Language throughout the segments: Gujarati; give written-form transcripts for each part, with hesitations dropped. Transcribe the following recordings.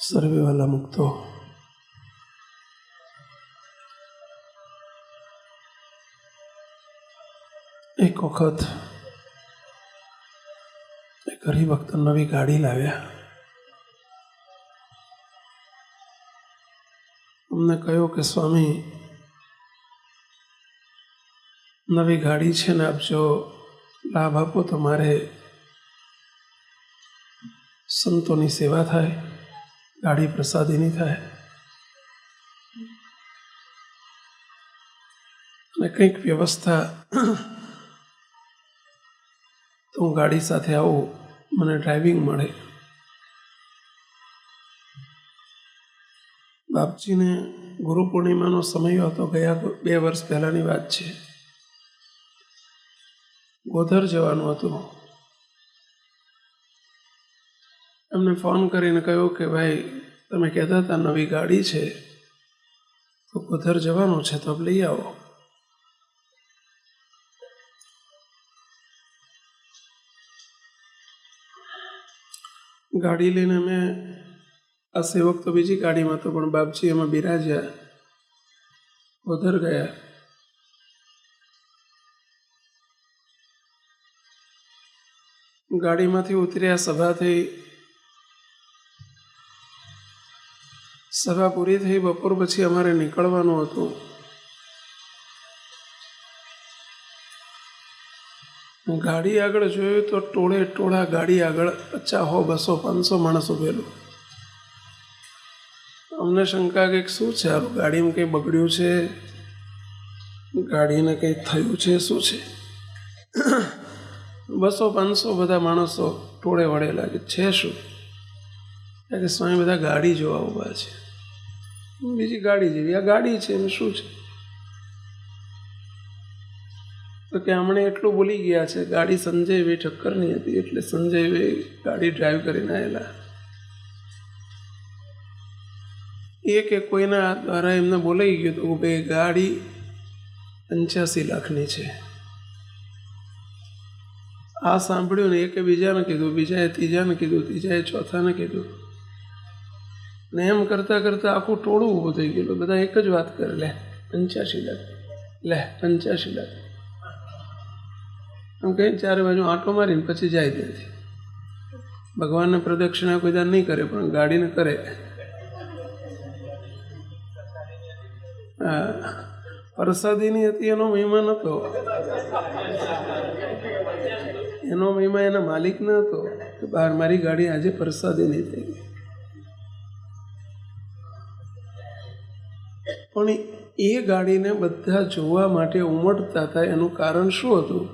સર્વે વાલા મુક્તો એક વખત એક હરિભક્ત નવી ગાડી લાવ્યા. અમને કહ્યું કે સ્વામી, નવી ગાડી છે ને, આપ જો લાભ આપો તો મારે સંતોની સેવા થાય, ગાડી પ્રસાદીની થાય અને કંઈક વ્યવસ્થા તો હું ગાડી સાથે આવું, મને ડ્રાઇવિંગ મળે. બાપજીને ગુરુ પૂર્ણિમાનો સમય હતો, ગયા 2 વર્ષ પહેલાની વાત છે. ગોધર જવાનું હતું. એમને ફોન કરીને કહ્યું કે ભાઈ, તમે કહેતા હતા નવી ગાડી છે તો ગોધર જવાનું છે, તો લઈ આવો. ગાડી લઈને અમે, આ સેવક તો બીજી ગાડીમાં હતો પણ બાપજી એમાં બિરાજ્યા, ગોધર ગયા. ગાડીમાંથી ઉતર્યા, સભા થઈ, સભા પૂરી થઈ. બપોર પછી અમારે નીકળવાનું હતું. ગાડી આગળ જોયું તો ટોળે ટોળા ગાડી આગળ 50, 100, 200, 500 માણસ ઉભેલું. અમને શંકા કે શું છે આ ગાડીમાં, કંઈ બગડ્યું છે, ગાડીને કંઈ થયું છે, શું છે? 200, 500 બધા માણસો ટોળે વળેલા. કે છે શું? કે સ્વામી બધા ગાડી જોવા ઊભા છે. બીજી ગાડી જેવી આ ગાડી છે, એમ શું છે? તો કે હમણાં એટલું બોલી ગયા છે, ગાડી સંજયભાઈ ઠક્કરની હતી, એટલે સંજયભાઈ ગાડી ડ્રાઈવ કરીને આવેલા. એ કે કોઈના દ્વારા એમને બોલાઈ ગયું હતું કે ભાઈ ગાડી 85 લાખની છે. આ સાંભળ્યું ને એકે બીજાને કીધું, બીજાએ ત્રીજાને કીધું, ત્રીજાએ ચોથાને કીધું, ને એમ કરતાં કરતાં આખું ટોળું ઊભું થઈ ગયેલું. બધા એક જ વાત કરે, લે 85 લાખ, લે 85 લાખ. એમ કંઈ 4 બાજુ આંટો મારીને પછી જાય ત્યાંથી. ભગવાનને પ્રદક્ષિણા કોઈ દાન નહીં કરે પણ ગાડીને કરે. હા, પ્રસાદીની હતી એનો મહિમા નહોતો, એનો મહિમા એના માલિક ન હતો કે બહાર મારી ગાડી આજે પ્રસાદીની થઈ ગઈ. પણ એ ગાડીને બધા જોવા માટે ઉમટતા હતા. એનું કારણ શું હતું?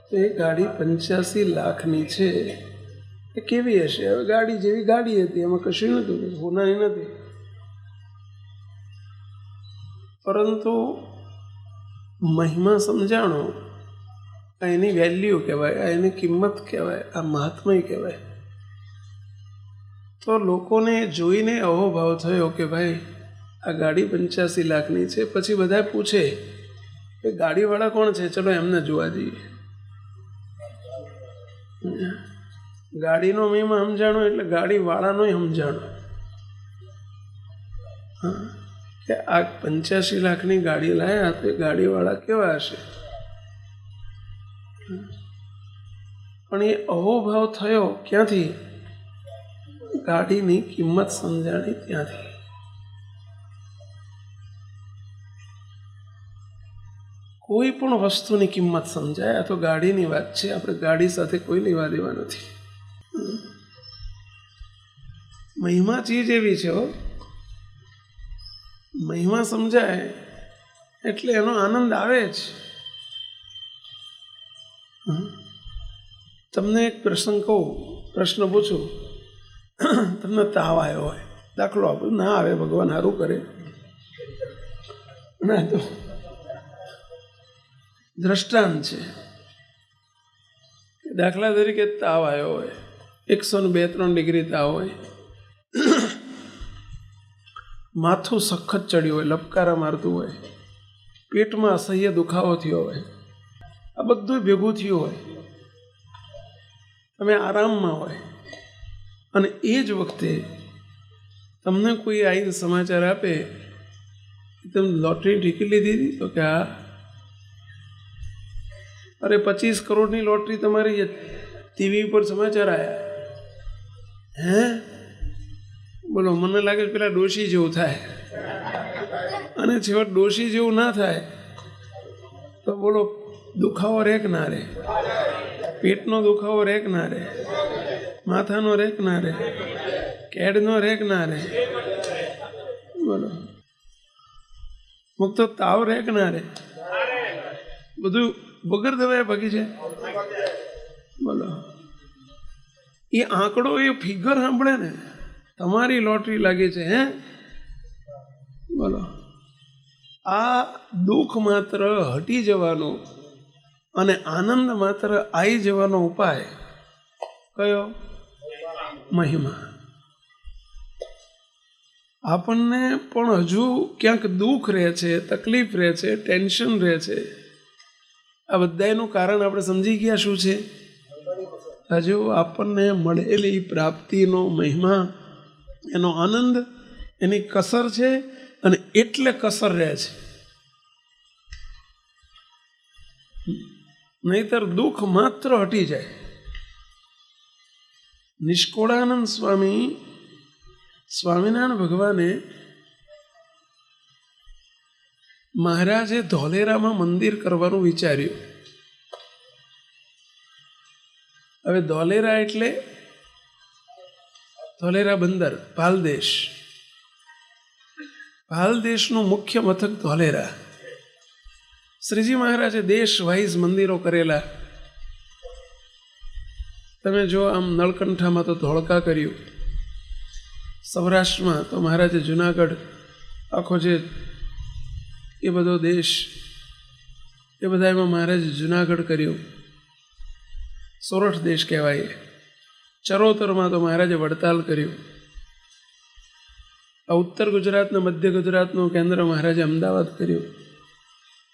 તો એ ગાડી 85 લાખની છે. એ કેવી હશે? હવે ગાડી જેવી ગાડી હતી, એમાં કશું નહોતું, હોનાની નથી. પરંતુ મહિમા સમજાણો, આ એની વેલ્યુ કહેવાય, આ એની કિંમત કહેવાય, આ મહાત્મય કહેવાય. તો લોકોને જોઈને અહોભાવ થયો કે ભાઈ આ ગાડી 85 લાખની છે. પછી બધા પૂછે કે ગાડીવાળા કોણ છે, ચલો એમને જોવા જઈએ. ગાડીનો મહિમા સમજાણો એટલે ગાડીવાળાનો સમજાણો. હા, કે આ 85 લાખની ગાડી લાયા તો એ ગાડીવાળા કેવા હશે? પણ એ અહોભાવ થયો ક્યાંથી? ગાડીની કિંમત સમજાણી ત્યાંથી. કોઈ પણ વસ્તુની કિંમત સમજાય. આ તો ગાડીની વાત છે, આપણે ગાડી સાથે કોઈ લેવા દેવા નથી. મહિમા ચીજ એવી છે, મહિમા સમજાય એટલે એનો આનંદ આવે જ. તમને એક પ્રસંગ કહું, પ્રશ્ન પૂછું, તમને તાવ આવ્યો હોય, દાખલો આપો, ના આવે ભગવાન સારું કરે, ના તો દ્રષ્ટાંત છે. દાખલા તરીકે તાવ આવ્યો હોય, 102-103 ડિગ્રી તાવ હોય, માથું સખત ચડ્યું હોય, લપકારા મારતું હોય, પેટમાં અસહ્ય દુખાવો થયો હોય, આ બધું ભેગું થયું હોય, તમે આરામમાં હોય અને એ જ વખતે તમને કોઈ આવીને સમાચાર આપે તમે લોટરી ટિકિટ લીધી હતી તો કે હા, અરે 25 કરોડની લોટરી તમારી ટીવી પર સમાચાર આવ્યા, હે બોલો, મને લાગે પેલા ડોશી જેવું થાય, અને છેવટ ડોશી જેવું ના થાય તો બોલો દુખાવો રહે કે ના રહે, પેટનો દુખાવો રહે કે ના રહે, માથાનો રહે કે ના રહે, કેડનો રહે કે ના રહે, બોલો મુક્ત તાવ રહે કે ના રહે, બધું વગર દવાએ ભાગી છે, બોલો. એ આંકડો, એ ફિગર સાંભળે ને, તમારી લોટરી લાગી છે, હે બોલો. આ દુઃખ માત્ર હટી જવાનો અને આનંદ માત્ર આવી જવાનો ઉપાય કયો? મહિમા. આપણને પણ હજુ ક્યાંક દુઃખ રહે છે, તકલીફ રહે છે, ટેન્શન રહે છે. આ બધાનું કારણ આપણે સમજી ગયા શું છે? હજુ આપણને મળેલી પ્રાપ્તિનો મહિમા, એનો આનંદ, એની કસર છે, અને એટલે કસર રહે છે. નહીતર દુઃખ માત્ર હટી જાય. નિષ્કુળાનંદ સ્વામી, સ્વામિનારાયણ ભગવાને મહારાજે ધોલેરામાં મંદિર કરવાનું વિચાર્યું. હવે ધોલેરા એટલે ધોલેરા બંદર, ભાલ દેશ. ભાલ દેશનું મુખ્ય મથક ધોલેરા. શ્રીજી મહારાજે દેશ વાઇઝ મંદિરો કરેલા. તમે જો આમ નળકંઠામાં તો ધોળકા કર્યું, સૌરાષ્ટ્રમાં તો મહારાજે જુનાગઢ, આખો જે એ બધો દેશ, એ બધા એમાં મહારાજે જુનાગઢ કર્યું, સોરઠ દેશ કહેવાય. ચરોતરમાં તો મહારાજે વડતાલ કર્યું. આ ઉત્તર ગુજરાતના મધ્ય ગુજરાતનું કેન્દ્ર મહારાજે અમદાવાદ કર્યું.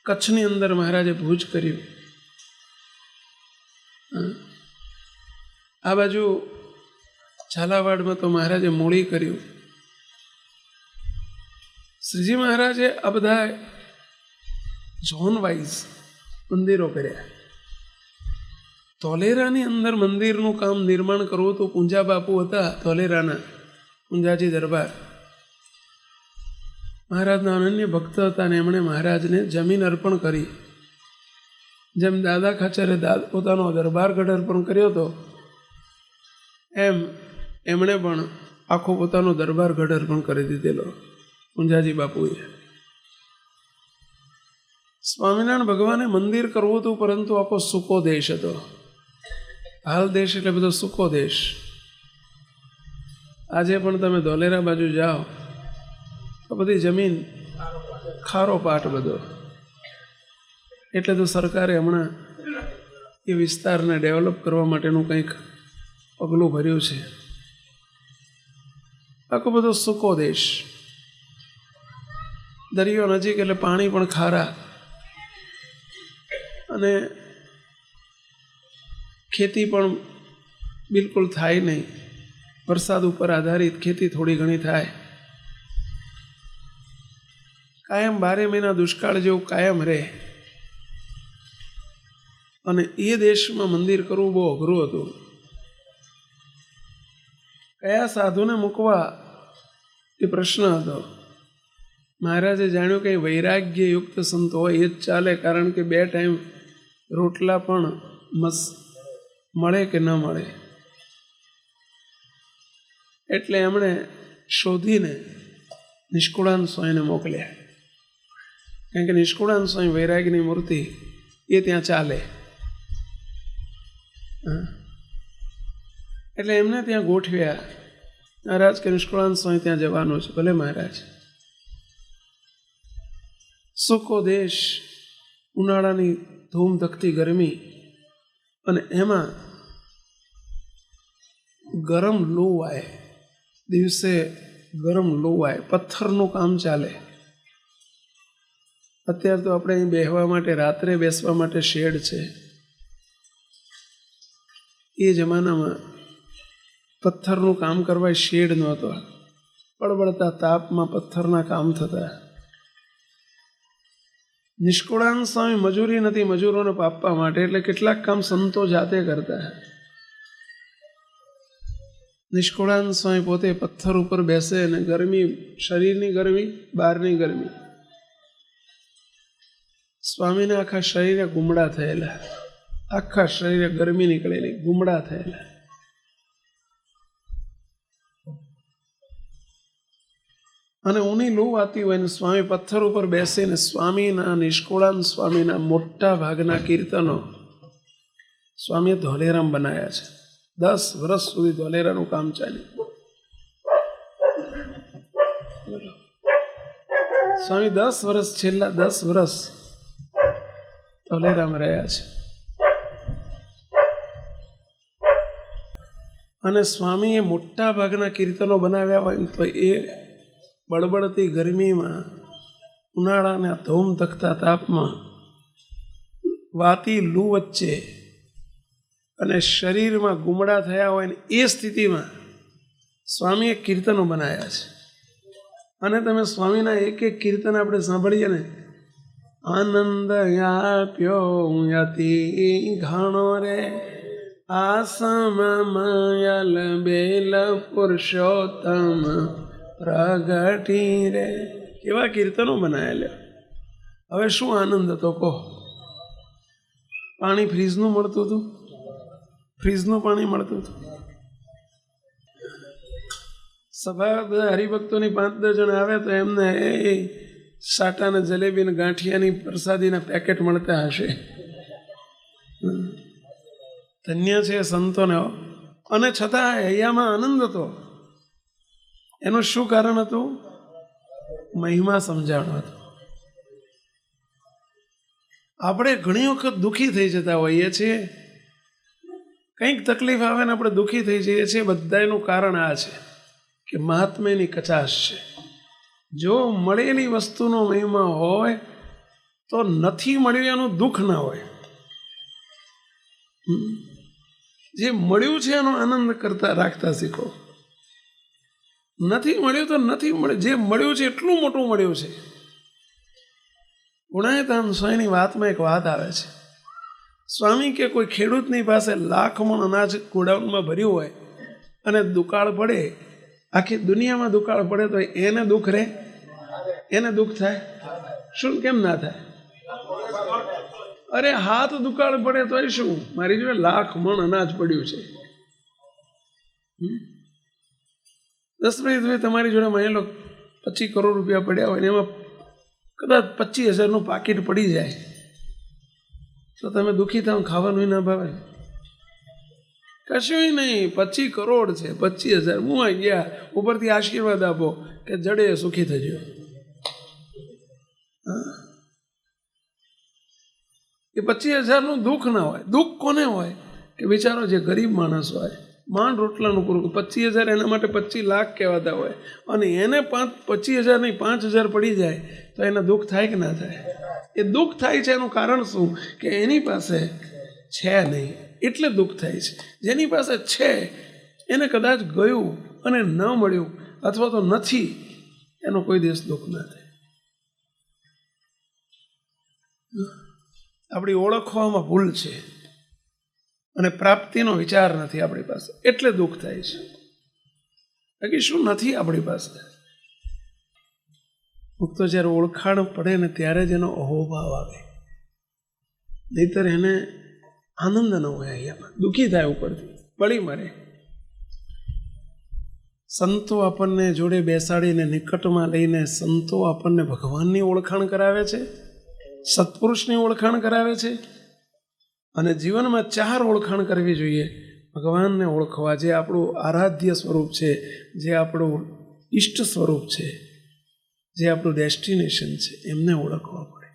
કચ્છની અંદર મહારાજે ભુજ કર્યું. આ બાજુ ઝાલાવાડમાં તો મહારાજે મૂળી કર્યું. શ્રીજી મહારાજે આ બધા ઝોન વાઇઝ મંદિરો કર્યા. ધોલેરાની અંદર મંદિરનું કામ નિર્માણ કરવું તો પૂંજા બાપુ હતા ધોલેરાના, પૂંજાજી દરબાર. મહારાજના અનન્ય ભક્ત હતા અને એમણે મહારાજને જમીન અર્પણ કરી. જેમ દાદા ખાચરે પોતાનો દરબારગઢ અર્પણ કર્યો હતો, એમ એમણે પણ આખો પોતાનો દરબારગઢ અર્પણ કરી દીધેલો પૂંજાજી બાપુએ. સ્વામિનારાયણ ભગવાને મંદિર કરવું હતું, પરંતુ આખો સૂકો દેશ હતો. હાલ દેશ એટલે બધો સૂકો દેશ. આજે પણ તમે ધોલેરા બાજુ જાઓ તો બધી જમીન ખારો પાટ બધો. એટલે તો સરકારે હમણાં એ વિસ્તારને ડેવલપ કરવા માટેનું કંઈક પગલું ભર્યું છે. આખો બધો સૂકો દેશ, દરિયો નજીક એટલે પાણી પણ ખારા, અને ખેતી પણ બિલકુલ થાય નહીં. વરસાદ ઉપર આધારિત ખેતી થોડી ઘણી થાય. કાયમ 12 મહિના દુષ્કાળ જેવું કાયમ રહે. અને એ દેશમાં મંદિર કરવું બહુ અઘરું હતું. કયા સાધુને મૂકવા એ પ્રશ્ન હતો. મહારાજે જાણ્યું કે વૈરાગ્યયુક્ત સંત હોય એ જ ચાલે, કારણ કે 2 ટાઈમ રોટલા પણ મળે કે ન મળે. એટલે એમણે શોધીને નિષ્કુળાનંદ સ્વામીને મોકલ્યા. કારણ કે નિષ્કુળાનંદ સ્વામી વૈરાગ્યની મૂર્તિ એ ત્યાં ચાલે. એટલે એમને ત્યાં ગોઠવ્યા. મહારાજ કે નિષ્કુળાનંદ સ્વામી ત્યાં જવાનું છે. ભલે મહારાજ. સૂકો દેશ, ઉનાળાની ધૂમ ધકતી ગરમી, અને એમાં ગરમ લૂ આવે, દિવસે ગરમ લૂ આવે, પથ્થરનું કામ ચાલે. અત્યારે તો આપણે અહીં બેસવા માટે, રાત્રે બેસવા માટે શેડ છે. એ જમાનામાં પથ્થરનું કામ કરવા શેડ નહોતો. બળબડતા તાપમાં પથ્થરના કામ થતા. નિષ્કુળાનંદ સ્વામી મજૂરી નથી મજૂરોને પાપવા માટે, એટલે કેટલાક કામ સંતો જાતે કરતા. નિષ્કુળાનંદ સ્વામી પોતે પથ્થર ઉપર બેસે અને ગરમી, શરીરની ગરમી, બહારની ગરમી, સ્વામીને આખા શરીરે ગુમડા થયેલા, આખા શરીરે ગરમી નીકળેલી, ગુમડા થયેલા. અને ઊની લૂ આવતી હોય ને સ્વામી પથ્થર ઉપર બેસીને સ્વામીના, નિષ્કુળાનંદ સ્વામીના મોટા ભાગના કીર્તનો સ્વામીએ ધોલેરામ બનાવ્યા છે. 10 વર્ષ સુધી ધોલેરાનું કામ ચાલ્યું. સ્વામી 10 વર્ષ, છેલ્લા 10 વર્ષ ધોલેરામ રહ્યા છે. અને સ્વામીએ મોટા ભાગના કીર્તનો બનાવ્યા હોય તો એ બળબડતી ગરમીમાં, ઉનાળાના ધોમ ધકતા તાપમાં, વાતી લૂ વચ્ચે અને શરીરમાં ગુમડા થયા હોય ને એ સ્થિતિમાં સ્વામીએ કીર્તનો બનાવ્યા છે. અને તમે સ્વામીના એક એક કીર્તન આપણે સાંભળીએ ને, આનંદ આપ્યો યતિ ઘણો રે આસમયલ બેલ પુરુષોત્તમ પ્રગટી રે, કેવા કીર્તનો બનાવેલા. હવે શું આનંદ હતો કહો? પાણી ફ્રીજનું મળતું હતું, ફ્રીજનું પાણી મળતું હતું. સભા બધા હરિભક્તોની 5-10 જણ આવે તો એમને એ સાટાને જલેબીને ગાંઠિયાની પ્રસાદીના પેકેટ મળતા હશે. ધન્ય છે સંતોને. અને છતાં હૈયામાં આનંદ હતો. એનું શું કારણ હતું? મહિમા સમજાણો હતો. આપણે ઘણી વખત દુઃખી થઈ જતા હોઈએ છીએ, કંઈક તકલીફ આવે ને આપણે દુઃખી થઈ જઈએ છીએ. બધાનું કારણ આ છે કે મહાત્મ્યની કચાશ છે. જો મળેલી વસ્તુનો મહિમા હોય તો નથી મળ્યું એનું દુઃખ ના હોય. જે મળ્યું છે એનો આનંદ કરતા રાખતા શીખો. નથી મળ્યું તો નથી મળ્યું, જે મળ્યું છે એટલું મોટું મળ્યું છે. ગુણાયતાન સ્વામીની વાતમાં એક વાત આવે છે. સ્વામી કે કોઈ ખેડૂતની પાસે 1,00,000 મણ અનાજ ગોડાઉનમાં ભર્યું હોય અને દુકાળ પડે, આખી દુનિયામાં દુકાળ પડે તો એને દુઃખ રહે? એને દુઃખ થાય? શું કેમ ના થાય? અરે હાથ દુકાળ પડે તો શું, મારી જોડે 1,00,000 મણ અનાજ પડ્યું છે. 10 મિનિટ તમારી જોડે માની લો 25 કરોડ રૂપિયા પડ્યા હોય ને એમાં કદાચ 25,000નું પાકીટ પડી જાય તો તમે દુઃખી થાવ? ખાવાનું ના ભાવે? કશું નહીં. 25 કરોડ છે, 25,000 મુઆ ગયા, ઉપરથી આશીર્વાદ આપો કે જડે સુખી થજો. એ 25,000નું દુઃખ ના હોય. દુઃખ કોને હોય? કે બિચારો જે ગરીબ માણસ હોય, માંડ રોટલાનું પૂરું. 25,000 એના માટે 25 લાખ કહેવાતા હોય, અને એને 25,000 નહીં 5,000 પડી જાય તો એને દુઃખ થાય કે ના થાય? એ દુઃખ થાય છે. એનું કારણ શું? કે એની પાસે છે નહીં એટલે દુઃખ થાય છે. જેની પાસે છે એને કદાચ ગયું અને ન મળ્યું અથવા તો નથી, એનો કોઈ દિવસ દુઃખ ના થાય. આપણી ઓળખવામાં ભૂલ છે અને પ્રાપ્તિનો વિચાર નથી આપણી પાસે, એટલે દુઃખ થાય છે. બાકી શું નથી આપણી પાસે? મુક્તો જ્યારે ઓળખાણ પડે ને ત્યારે જ એનો અહોભાવ આવે, નહીતર એને આનંદ ન હોય. અહીંયામાં દુઃખી થાય, ઉપરથી બળી મરે. સંતો આપણને જોડે બેસાડીને નિકટમાં લઈને સંતો આપણને ભગવાનની ઓળખાણ કરાવે છે, સત્પુરુષની ઓળખાણ કરાવે છે. અને જીવનમાં 4 ઓળખાણ કરવી જોઈએ. ભગવાનને ઓળખવા, જે આપણું આરાધ્ય સ્વરૂપ છે, જે આપણું ઈષ્ટ સ્વરૂપ છે, જે આપણું ડેસ્ટિનેશન છે, એમને ઓળખવા પડે.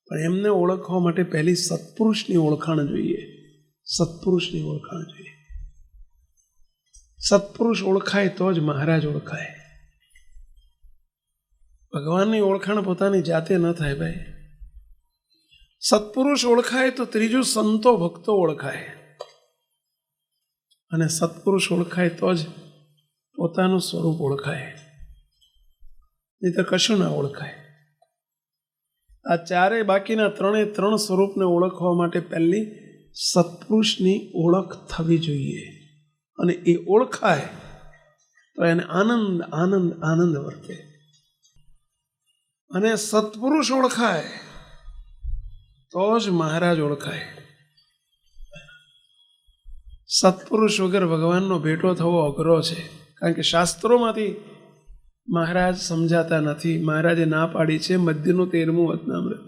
પણ એમને ઓળખવા માટે પહેલી સત્પુરુષની ઓળખાણ જોઈએ. સત્પુરુષની ઓળખાણ જોઈએ. સત્પુરુષ ઓળખાય તો જ મહારાજ ઓળખાય. ભગવાનની ઓળખાણ પોતાની જાતે ન થાય ભાઈ. સત્પુરુષ ઓળખાય તો ત્રીજું સંતો ભક્તો ઓળખાય, અને સત્પુરુષ ઓળખાય તો જ પોતાનું સ્વરૂપ ઓળખાય, નહીં તો કશું ના ઓળખાય. આ ચારેય બાકીના ત્રણ સ્વરૂપને ઓળખવા માટે પહેલી સત્પુરુષની ઓળખ થવી જોઈએ. અને એ ઓળખાય તો એને આનંદ આનંદ આનંદ વર્તે. અને સત્પુરુષ ઓળખાય તો જ મહારાજ ઓળખાય. સત્પુરુષ વગર ભગવાનનો ભેટો થવો અઘરો છે. કારણ કે શાસ્ત્રોમાંથી મહારાજ સમજાતા નથી. મહારાજે ના પાડી છે મધ્યનું 13મું વચનામૃત.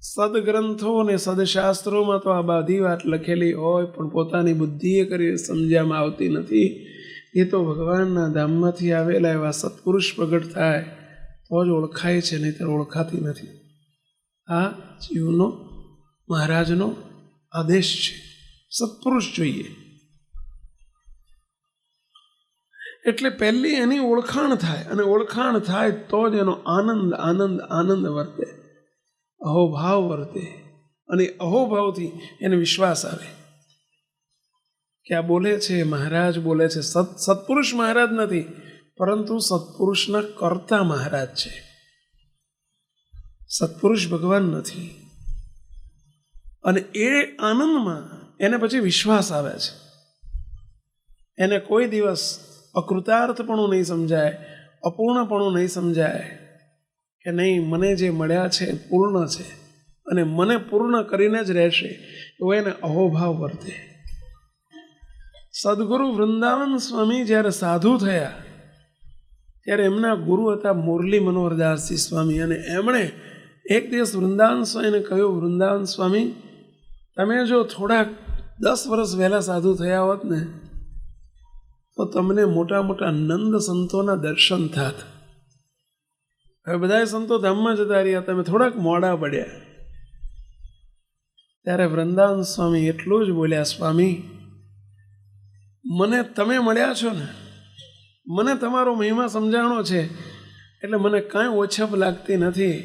સદગ્રંથો અને સદશાસ્ત્રોમાં તો આ બધી વાત લખેલી હોય પણ પોતાની બુદ્ધિએ કરી સમજવામાં આવતી નથી. એ તો ભગવાનના ધામમાંથી આવેલા એવા સત્પુરુષ પ્રગટ થાય તો જ ઓળખાય છે, નહીંતર ઓળખાતી નથી. આ જીવનો મહારાજનો આદેશ છે. સત્પુરુષ જોઈએ એટલે પહેલી એની ઓળખાણ થાય. અને ઓળખાણ થાય તો જ એનો આનંદ આનંદ આનંદ વર્તે, અહોભાવ વર્તે. અને અહોભાવથી એને વિશ્વાસ આવે કે આ બોલે છે મહારાજ બોલે છે. સત્પુરુષ મહારાજ નથી, પરંતુ સત્પુરુષના કર્તા મહારાજ છે. સત્પુરુષ ભગવાન નથી. અને એ આનંદમાં એને પછી વિશ્વાસ આવે છે. એને કોઈ દિવસ અકૃતાર્થપણું નહીં સમજાય, અપૂર્ણપણું નહીં સમજાય કે નહીં મને જે મળ્યા છે પૂર્ણ છે અને મને પૂર્ણ કરીને જ રહેશે, એવો એને અહોભાવ વર્તે. સદગુરુ વૃંદાવન સ્વામી જ્યારે સાધુ થયા ત્યારે એમના ગુરુ હતા મુરલી મનોહરદાસજી સ્વામી. અને એમણે એક દિવસ વૃંદાવન સ્વામીને કહ્યું, વૃંદાવન સ્વામી તમે જો થોડાક 10 વર્ષ વહેલા સાધુ થયા હોત ને તો તમને મોટા મોટા નંદ સંતોના દર્શન થાત. હવે બધા સંતો ધામમાં જતા રહ્યા, તમે થોડાક મોડા પડ્યા. ત્યારે વૃંદાવન સ્વામી એટલું જ બોલ્યા, સ્વામી મને તમે મળ્યા છો ને, મને તમારો મહિમા સમજાણો છે એટલે મને કાંઈ ઓછપ લાગતી નથી.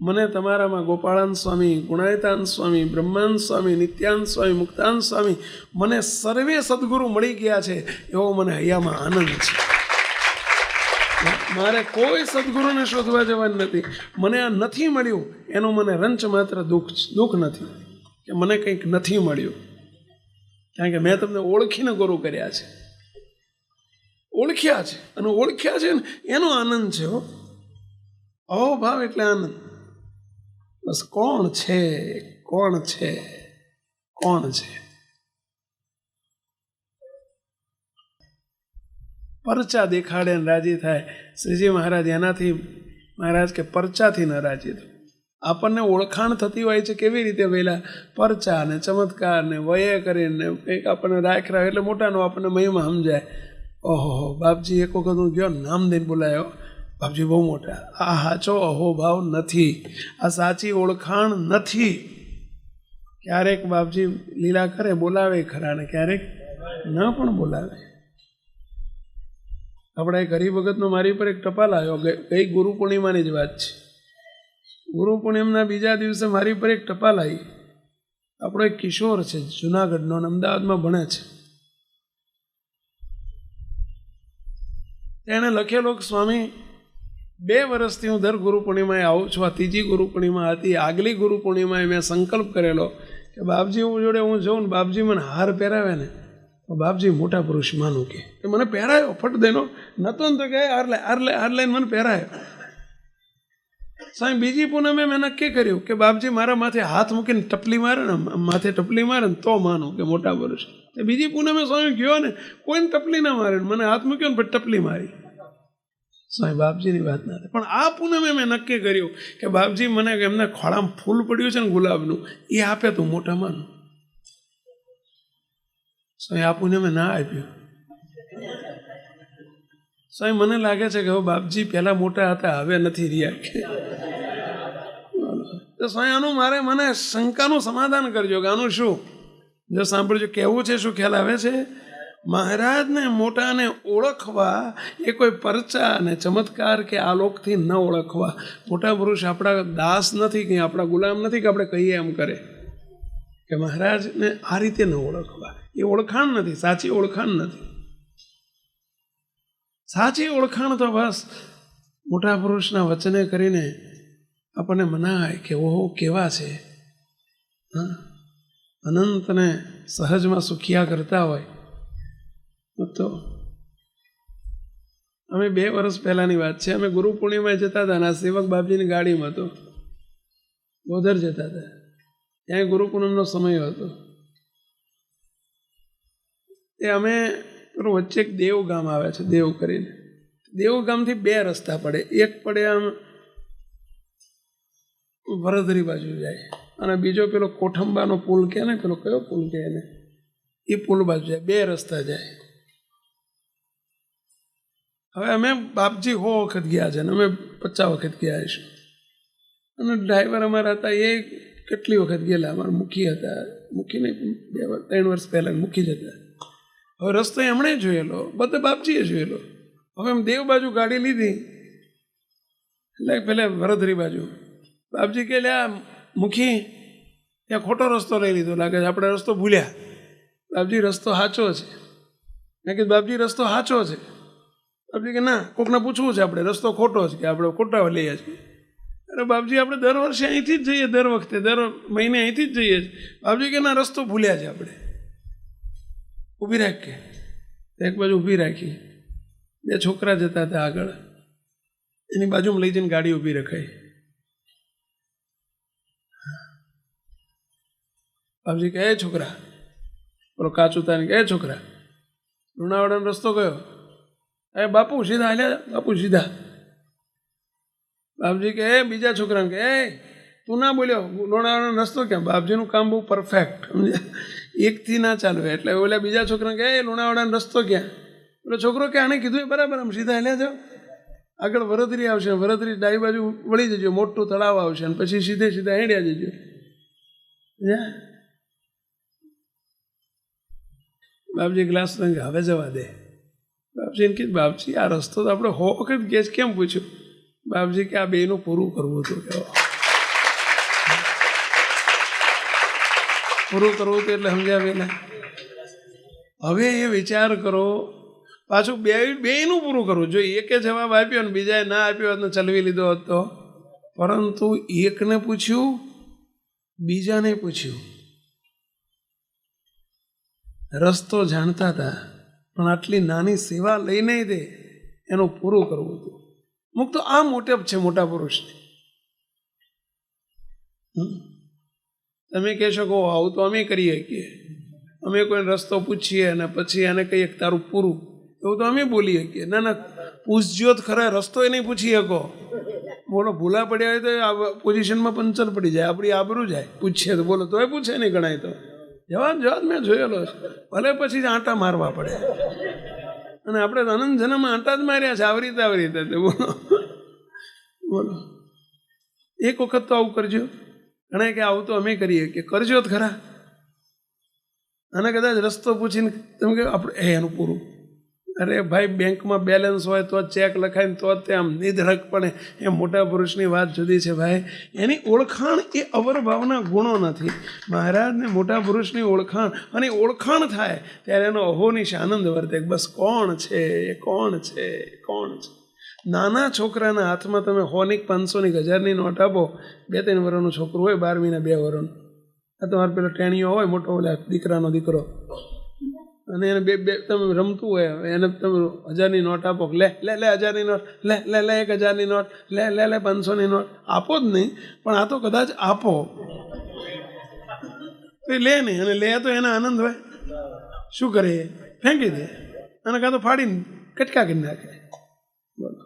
મને તમારામાં ગોપાળાન સ્વામી, ગુણાયતાન સ્વામી, બ્રહ્માન સ્વામી, નિત્યાન સ્વામી, મુક્તાન સ્વામી, મને સર્વે સદગુરુ મળી ગયા છે એવો મને હૈયામાં આનંદ છે. મારે કોઈ સદગુરુને શોધવા જવાનું નથી. મને આ નથી મળ્યું એનું મને રંચ માત્ર દુઃખ નથી કે મને કંઈક નથી મળ્યું. કારણ કે મેં તમને ઓળખીને ગુરુ કર્યા છે, ઓળખ્યા છે. અને ઓળખ્યા છે ને એનો આનંદ છે. અહોભાવ એટલે આનંદ. બસ કોણ છે, કોણ છે, કોણ છે. પરચા દેખાડે ને રાજી થાય. શ્રીજી મહારાજ એનાથી મહારાજ કે પરચાથી ન રાજી થયું. આપણને ઓળખાણ થતી હોય છે કેવી રીતે? પહેલા પરચા ને ચમત્કાર ને વયે કરીને કંઈક આપણને રાખ્યા એટલે મોટાનો આપણને મહિમા સમજાય. ઓહો બાપજી એક વખત હું ગયો, નામ દઈને બોલાયો, બાપજી બહુ મોટા. આ સાચો અહોભાવ નથી, આ સાચી ઓળખાણ નથી. ક્યારેક બાપજી લીલા કરે, બોલાવે ખરા, ને ક્યારેક ન પણ બોલાવે. આપણા એક હરિભગતનો મારી પર એક ટપાલ આવ્યો, ગઈ ગુરુ પૂર્ણિમાની જ વાત છે. ગુરુ પૂર્ણિમાના બીજા દિવસે મારી પર એક ટપાલ આવી. આપણો એક કિશોર છે જુનાગઢનો, અમદાવાદમાં ભણે છે. એણે લખેલો કે સ્વામી 2 વર્ષથી હું દર ગુરુ પૂર્ણિમાએ આવું છું. આ ત્રીજી ગુરુ પૂર્ણિમા હતી. આગલી ગુરુ પૂર્ણિમાએ મેં સંકલ્પ કરેલો કે બાપજી હું જોડે હું જાઉં ને બાપજી મને હાર પહેરાવે ને તો બાપજી મોટા પુરુષ માનું કે મને પહેરાયો ફટ દેનો નતો ને તો કે હાર લઈને મને પહેરાયો. સાહેબ બીજી પૂનમે મેં નક્કી કર્યું કે બાપજી મારા માથે હાથ મૂકીને ટપલી મારે ને, માથે ટપલી મારે ને તો માનું કે મોટા પુરુષ. બીજી પૂનમે સ્વામી ગયો ને કોઈને ટપલી ના મારે, મને હાથ મૂક્યો ને પછી ટપલી મારી. સ્વામી બાપજીની વાત ના થાય. પણ આ પૂનમે મેં નક્કી કર્યું કે બાપજી મને એમના ખોળામાં ફૂલ પડ્યું છે ને ગુલાબનું, એ આપે તો મોટા માનું. સ્વામી આ પૂનમે ના આપ્યું. સ્વામી મને લાગે છે કે હવે બાપજી પહેલા મોટા હતા હવે નથી રહ્યા. તો સ્વામી આનું મને શંકાનું સમાધાન કરજો કે આનું શું? જો સાંભળજો કહેવું છે શું ખ્યાલ આવે છે? મહારાજને મોટાને ઓળખવા એ કોઈ પરચા અને ચમત્કાર કે આલોકથી ન ઓળખવા. મોટા પુરુષ આપણા દાસ નથી કે આપણા ગુલામ નથી કે આપણે કહીએ એમ કરે. કે મહારાજને આ રીતે ન ઓળખવા એ ઓળખાણ નથી, સાચી ઓળખાણ નથી. સાચી ઓળખાણ તો બસ મોટા પુરુષના વચને કરીને આપણને મનાય કે ઓહો કેવા છે, હા, અનંતને સહજમાં સુખિયા કરતા હોય. તો અમે 2 વર્ષ પહેલાંની વાત છે, અમે ગુરુ પૂર્ણિમાએ જતા હતા ને સેવક બાપજીની ગાડીમાં હતો, ગોધર જતા હતા, ત્યાં ગુરુ પૂનમનો સમય હતો. એ અમે પેલું વચ્ચે એક દેવ ગામ આવે છે, દેવ કરીને, દેવ ગામથી 2 રસ્તા પડે. એક પડે આમ વરદરી બાજુ જાય અને બીજો પેલો કોઠંબાનો પુલ કહે ને, પેલો કયો પુલ કહે એને, એ પુલ બાજુ જાય. 2 રસ્તા જાય. હવે અમે બાપજી 100 વખત ગયા છે ને અમે 50 વખત ગયા હશું. અને ડ્રાઈવર અમારા હતા એ કેટલી વખત ગયેલા, અમારા મુખી હતા, મુખી નહીં 3 વર્ષ પહેલાં મુખી જ હતા. હવે રસ્તો એમણે જોયેલો, બધા બાપજીએ જોયેલો. હવે એમ દેવ બાજુ ગાડી લીધી એટલે પેલા વરદરી બાજુ બાપજી કે લે મુખી ત્યાં ખોટો રસ્તો લઈ લીધો, લાગે છે આપણે રસ્તો ભૂલ્યા. બાપજી રસ્તો સાચો છે. મેં કીધું બાપજી રસ્તો સાચો છે. બાપજી કે ના, કોકને પૂછવું છે આપણે, રસ્તો ખોટો છે કે આપણે ખોટા લઈએ છીએ. અરે બાપજી આપણે દર વર્ષે અહીંથી જ જઈએ, દર વખતે દર મહિને અહીંથી જ જઈએ છીએ. બાપજી કે ના, રસ્તો ભૂલ્યા છે આપણે. ઊભી રાખ કે એક બાજુ ઊભી રાખી. 2 છોકરા જતા હતા આગળ, એની બાજુમાં લઈ જઈને ગાડી ઊભી રખાઈ. બાપજી કહે છોકરા, બોલો કાચું તાને કહે છોકરા, લુણાવાડાનો રસ્તો કયો? એ બાપુ સીધા હાલ્યા, બાપુ સીધા. બાપજી કે બીજા છોકરાને કે તું ના બોલ્યો, લુણાવાડાનો રસ્તો ક્યાં? બાપજીનું કામ બહુ પરફેક્ટ, સમજ્યા, એકથી ના ચાલવે. એટલે ઓલા બીજા છોકરાને કે લુણાવાડાનો રસ્તો ક્યાં? એટલે છોકરો કે આને કીધું એ બરાબર, આમ સીધા હાલ્યા જાઓ, આગળ વરદરી આવશે, વરદરી ડાબી બાજુ વળી જજો, મોટું તળાવ આવશે અને પછી સીધે સીધા હેડ્યા જજો. બાપજી ગ્લાસ રંગે હવે જવા દે. બાપજીને કીધું બાપજી આ રસ્તો તો આપણે 100 વખત ગેસ કેમ પૂછ્યું? બાપજી કે આ બેનું પૂરું કરવું હતું. કે પૂરું કરવું હતું એટલે સમજ્યા પેલા. હવે એ વિચાર કરો, પાછું બેયનું પૂરું કરવું. જો એકે જવાબ આપ્યો ને બીજાએ ના આપ્યો હોત ને ચલવી લીધો હોત તો, પરંતુ એકને પૂછ્યું, બીજાને પૂછ્યું. રસ્તો જાણતા હતા પણ આટલી નાની સેવા લઈને દે એનું પૂરું કરવું હતું. મુક્ત આ મોટેપ છે મોટા પુરુષની. તમે કહેશો કે આવું તો અમે કરીએ શકીએ, અમે કોઈ રસ્તો પૂછીએ અને પછી એને કહીએ તારું પૂરું, એવું તો અમે બોલી શકીએ. ના ના, પૂછજો જ ખરા, રસ્તો એ નહીં પૂછી શકો. બોલો ભૂલા પડ્યા હોય તો આ પોઝિશનમાં પંચર પડી જાય, આપણી આબરૂ જાય. પૂછીએ તો બોલો તોય પૂછે નહીં ગણાય તો. જવાબ મેં જોયેલો છે. ભલે પછી આંટા મારવા પડે, અને આપણે તો અનંત જન્મમાં આંટા જ માર્યા છે આવી રીતે. બોલો બોલો, એક વખત તો આવું કરજો. ઘણા કે આવું તો અમે કરીએ કે કરજો જ ખરા. અને કદાચ રસ્તો પૂછીને તમે કે આપણે એનું પૂરું. અરે ભાઈ, બેંકમાં બેલેન્સ હોય તો ચેક લખાઈને તો તે આમ નિધડકપણે, એ મોટા પુરુષની વાત જુદી છે ભાઈ. એની ઓળખાણ એ અવરભાવના ગુણો નથી. મહારાજને મોટા પુરુષની ઓળખાણ, અને ઓળખાણ થાય ત્યારે એનો અહોનિશ આનંદ વર્તે. બસ કોણ છે, કોણ છે, કોણ છે. નાના છોકરાના હાથમાં તમે 100ની 500ની 1000ની નોટ આપો, 2-3 વર્ષનું છોકરું હોય, 12 મહિના 2 વર્ષનું, આ તમારે પેલો ટેણીઓ હોય મોટો, ઓલા દીકરાનો દીકરો, અને એને બે તમે રમતું હોય, એને તમે 1000ની નોટ આપો, લે 1000ની નોટ, લે 1000ની નોટ, લે 500ની નોટ. આપો જ નહીં, પણ આ તો કદાચ આપો તો લે નહીં, અને લે તો એના આનંદ હોય. શું કરે? ફેંકી દે, અને કાં તો ફાડીને કટકા કરી નાખે. બોલો,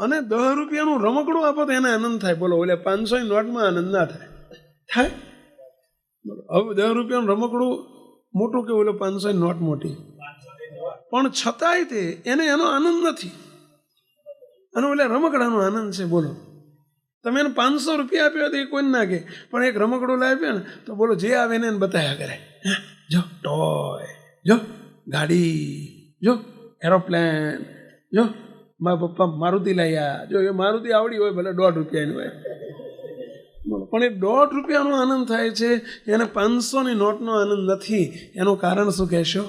અને 10 રૂપિયાનું રમકડું આપો તો એને આનંદ થાય. બોલો, ઓલે 500ની નોટમાં આનંદ ના થાય. બોલો, હવે 10 રૂપિયાનું રમકડું મોટું કે ઓલો 500ની નોટ મોટી, પણ છતાંય તે એને એનો આનંદ નથી, અને ઓલે રમકડાનો આનંદ છે. બોલો, તમે એને 500 રૂપિયા આપ્યા તો એ કોઈને ના કહે, પણ એક રમકડું લાવ્યો ને તો બોલો જે આવે ને એને બતાવ્યા કરે. જો ટોય, જો ગાડી, જો એરોપ્લેન, જો મારા પપ્પા મારુતિ લાવ્યા. જો એ મારુતિ આવડી હોય, ભલે 1.5 રૂપિયાની હોય, બોલો, પણ એ 1.5 રૂપિયાનો આનંદ થાય છે, એને 500ની નોટનો આનંદ નથી. એનું કારણ શું કહેશો?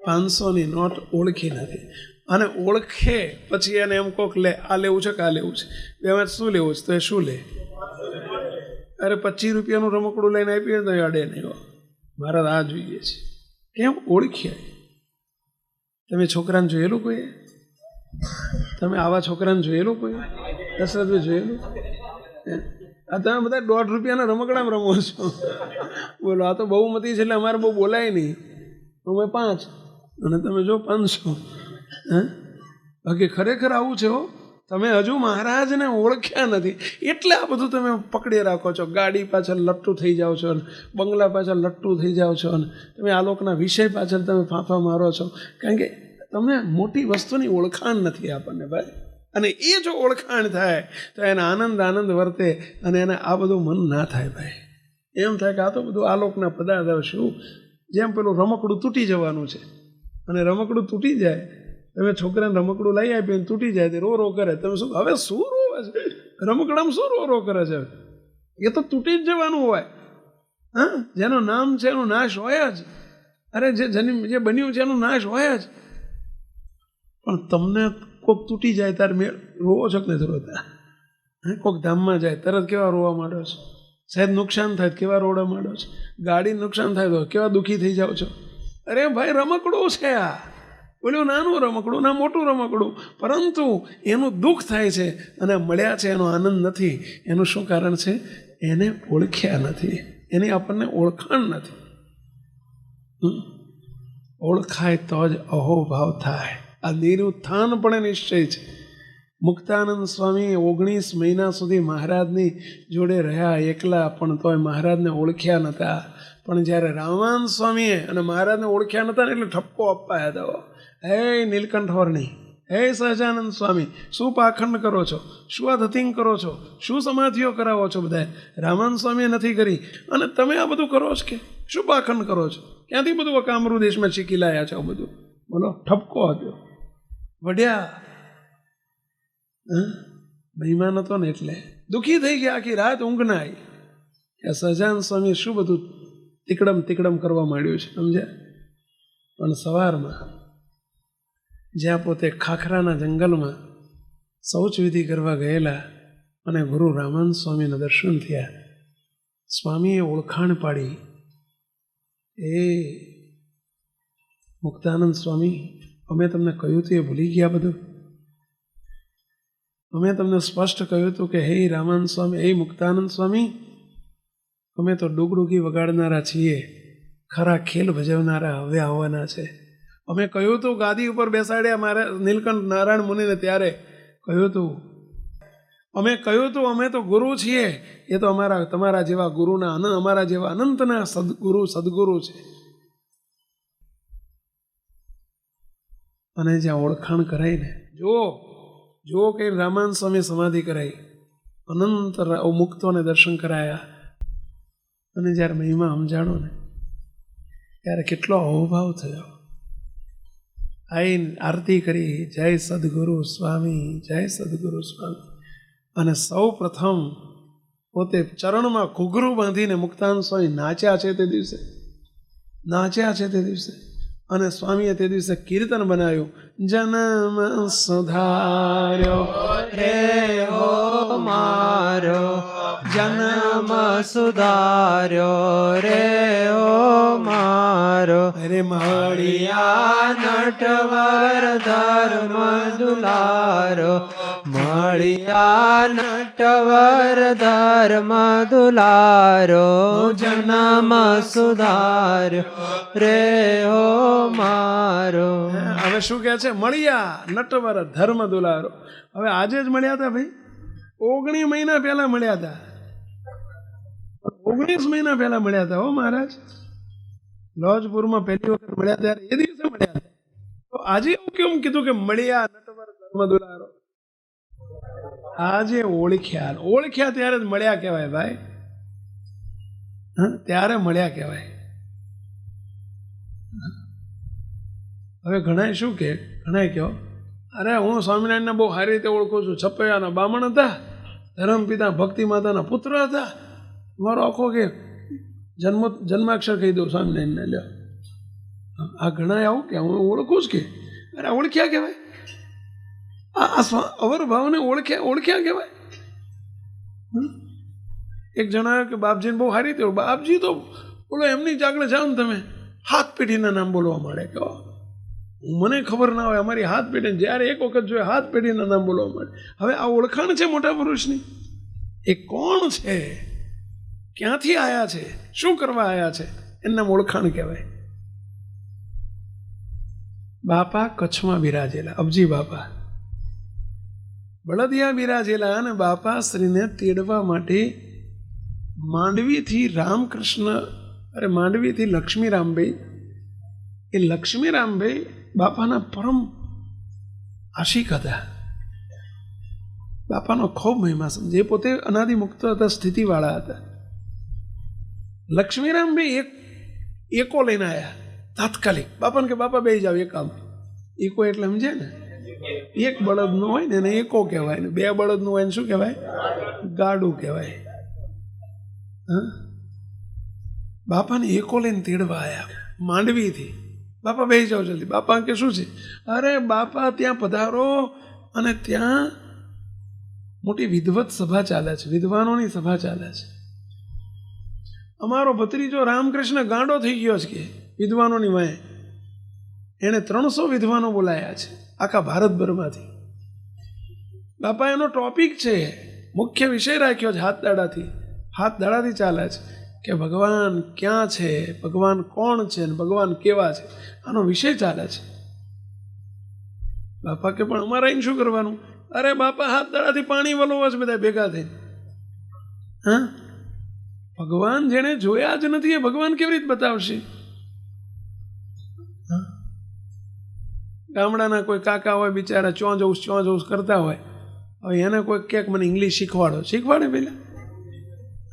500ની નોટ ઓળખી નથી, અને ઓળખે પછી એને એમ કોક લે આ લેવું છે કે આ લેવું છે, એમાં શું લેવું છે તો એ શું લે? અરે 25 રૂપિયાનું રમકડું લઈને આપીએ તો એ અડે નહીં, મારા આ જોઈએ છે. કેમ? ઓળખ્યા. તમે છોકરાને જોયેલું કોઈ? તમે આવા છોકરાને જોયેલું કોઈ? દશરથભાઈ જોયેલું? આ તમે બધા 1.5 રૂપિયાના રમકડામાં રમો છો. બોલો, આ તો બહુમતી છે એટલે અમારે બહુ બોલાય નહીં. અમે 5 અને તમે જો 500. બાકી ખરેખર આવું છે હો. તમે હજુ મહારાજને ઓળખ્યા નથી એટલે આ બધું તમે પકડી રાખો છો. ગાડી પાછળ લટ્ટુ થઈ જાઓ છો, અને બંગલા પાછળ લટ્ટુ થઈ જાઓ છો, અને તમે આ લોકના વિષય પાછળ તમે ફાંફા મારો છો, કારણ કે તમને મોટી વસ્તુની ઓળખાણ નથી આપણને ભાઈ. અને એ જો ઓળખાણ થાય તો એને આનંદ વર્તે, અને એને આ બધું મન ના થાય ભાઈ. એમ થાય કે આ તો બધું આ લોકના પદાર્થ શું, જેમ પેલું રમકડું તૂટી જવાનું છે, અને રમકડું તૂટી જાય, તમે છોકરાને રમકડું લઈ આપીને તૂટી જાય તે રો કરે, તમે શું હવે શું રોવે છે? રમકડામાં શું રો કરે છે? એ તો તૂટી જ જવાનું હોય. હા, જેનું નામ છે એનું નાશ હોય જ. અરે જે બન્યું છે એનું નાશ હોય જ. પણ તમને કોઈક તૂટી જાય ત્યારે મેં રોવો છો કે નથી રોતા? કોઈક ધામમાં જાય તરત કેવા રોવા માંડો છો? સાહેબ નુકસાન થાય કેવા રોવા માંડો છો? ગાડી નુકસાન થાય તો કેવા દુઃખી થઈ જાઓ છો? અરે ભાઈ, રમકડું છે આ, બોલ્યું નાનું રમકડું ના મોટું રમકડું, પરંતુ એનું દુઃખ થાય છે અને મળ્યા છે એનો આનંદ નથી. એનું શું કારણ છે? એને ઓળખ્યા નથી, એની આપણને ઓળખાણ નથી. ઓળખાય તો જ અહોભાવ થાય. આ નિરુત્થાન પણ નિશ્ચય છે. મુક્તાનંદ સ્વામી 19 મહિના સુધી મહારાજની જોડે રહ્યા એકલા, પણ તોય મહારાજને ઓળખ્યા નહોતા. પણ જ્યારે રામાનંદ સ્વામીએ અને મહારાજને ઓળખ્યા નહોતા ને એટલે ઠપકો અપાયા હતા. હે નીલકંઠ વર્ણી, હે સહજાનંદ સ્વામી, શું પાખંડ કરો છો? શું આ ધતિંગ કરો છો? શું સમાધિઓ કરાવો છો? બધા રામાનંદ સ્વામીએ નથી કરી અને તમે આ બધું કરો છો કે શું પાખંડ કરો છો? ક્યાંથી બધું કામરૂ દેશમાં શીખી લાયા છો બધું? બોલો, ઠપકો આપ્યો, વઢ્યા. મહિમાન હતો ને એટલે દુઃખી થઈ ગયા. આખી રાત ઊંઘ ના આવી. સહજાનંદ સ્વામીએ શું બધું તિકડમ કરવા માંડ્યું છે સમજ્યા? પણ સવારમાં જ્યાં પોતે ખાખરાના જંગલમાં શૌચ વિધિ કરવા ગયેલા અને ગુરુ રામાનંદ સ્વામીના દર્શન થયા. સ્વામીએ ઓળખાણ પાડી, એ મુક્તાનંદ સ્વામી, અમે તમને કહ્યું હતું એ ભૂલી ગયા બધું? અમે તમને સ્પષ્ટ કહ્યું હતું કે હે રામાનંદ સ્વામી, હે મુક્તાનંદ સ્વામી, અમે તો ડુગડુગી વગાડનારા છીએ, ખરા ખેલ ભજવનારા હવે આવવાના છે. અમે કહ્યું હતું ગાદી ઉપર બેસાડ્યા મારા નીલકંઠ નારાયણ મુનિને, ત્યારે કહ્યું હતું, અમે કહ્યું હતું અમે તો ગુરુ છીએ, એ તો તમારા જેવા ગુરુના અમારા જેવા અનંતના સદગુરુ છે. અને જ્યાં ઓળખાણ કરાઈ ને, જો કે રામાનંદ સ્વામી સમાધિ કરાઈ, અનંત મુક્તોને દર્શન કરાયા, અને જ્યારે મહિમા સમજાણો ને ત્યારે કેટલો અહોભાવ થયો. આઈને આરતી કરી, જય સદગુરુ સ્વામી, જય સદગુરુ સ્વામી. અને સૌ પ્રથમ પોતે ચરણમાં ઘૂઘરું બાંધીને મુક્તાનંદ સ્વામી નાચ્યા છે તે દિવસે. અને સ્વામીએ તે દિવસે કીર્તન બનાવ્યું, જન્મ સુધાર્યો રે હો મારો, જન્મ સુધાર્યો રે હો મારો. અરે મળ્યા નટવર ધર્મ દુલારો, મળ્યા નટવર ધર્મ દુલારો. જન્મ સુધાર્યો રે હો મારો. હવે શું કહે છે? મળ્યા નટવર ધર્મ દુલારો. હવે આજે જ મળ્યા હતા ભાઈ, 19 મહિના પહેલા મળ્યા હતા. 19 મહિના પહેલા મળ્યા હતા હો મહારાજ. લોજપુરમાં પહેલી વખત મળ્યા ત્યારે એ દિવસે મળ્યા હતા. તો આજે એવું કેમ કીધું કે મળ્યા નટવર ધર્મ દુલારો? આજે ઓળખ્યા ત્યારે જ મળ્યા કહેવાય ભાઈ. ત્યારે મળ્યા કહેવાય. હવે ઘણા શું કે, ઘણા કહો, અરે હું સ્વામિનારાયણને બહુ સારી રીતે ઓળખું છું, છપૈયાના બામણ હતા, ધર્મપિતા ભક્તિ માતાના પુત્ર હતા, મારો આખો કે જન્માક્ષર કહી દઉં સ્વામિનારાયણને. લ્યો આ ઘણા આવું કે હું ઓળખું જ કે અરે ઓળખ્યા કહેવાય, આ અવર ભાવને ઓળખ્યા કહેવાય. એક જણા કે બાપજીને બહુ સારી રીતે બાપજી તો બોલો એમની જ આગળ જાઓ ને તમે હાથ પેઢીના નામ બોલવા માંડે કે મને ખબર ના હોય અમારી હાથ પેઢી જ્યારે એક વખત જોઈએ હાથ પેઢીના નામ બોલવા માંડે. હવે આ ઓળખાણ છે મોટા પુરુષની, એ કોણ છે, ક્યાંથી આવ્યા છે, શું કરવા આવ્યા છે, એના ઓળખાણ કહેવાય. બાપા કચ્છમાં બિરાજેલા, અબજી બાપા બળદિયા બિરાજેલા અને બાપા શ્રીને તેડવા માટે માંડવીથી રામકૃષ્ણ માંડવીથી લક્ષ્મીરામભાઈ, એ લક્ષ્મીરામભાઈ બાપાના પરમ આશિક હતા. બાપાનો ખૂબ મહિમા સમજે, એ પોતે અનાદિમુક્ત હતા, સ્થિતિવાળા હતા. લક્ષ્મીરામભાઈ એકો લઈને આવ્યા તાત્કાલિક. બાપાને કે બાપા બેસી જાવ એક આમ. એકો એટલે સમજે ને, એક બળદનું હોય ને એને એકો કહેવાય, ને બે બળદનું હોય ને શું કહેવાય, ગાડું કહેવાય. હા, બાપાને એકો લઈને તેડવા આવ્યા માંડવીથી. બાપા બેસી જાઓ જલ્દી. બાપા કે શું છે? અરે બાપા ત્યાં પધારો, અને ત્યાં મોટી વિધવત સભા ચાલે છે, વિદ્વાનોની સભા ચાલે છે. અમારો ભત્રીજો રામકૃષ્ણ ગાંડો થઈ ગયો છે કે વિદ્વાનોની વાંહે. એણે 300 વિદ્વાનો બોલાયા છે આખા ભારતભરમાંથી. બાપા એનો ટોપિક છે, મુખ્ય વિષય રાખ્યો છે, હાથ દાડાથી ચાલે છે કે ભગવાન ક્યાં છે, ભગવાન કોણ છે, ને ભગવાન કેવા છે, આનો વિષય ચાલે છે. બાપા કે પણ અમારે અહીં શું કરવાનું? અરે બાપા હાથ દાડાથી પાણી વલોવા છે બધા ભેગા થઈને. હા, ભગવાન જેણે જોયા જ નથી એ ભગવાન કેવી રીતે બતાવશે? ગામડાના કોઈ કાકા હોય બિચારા ચોં જવું કરતા હોય, હવે એને કોઈ ક્યાંક મને ઇંગ્લિશ શીખવાડે પેલા.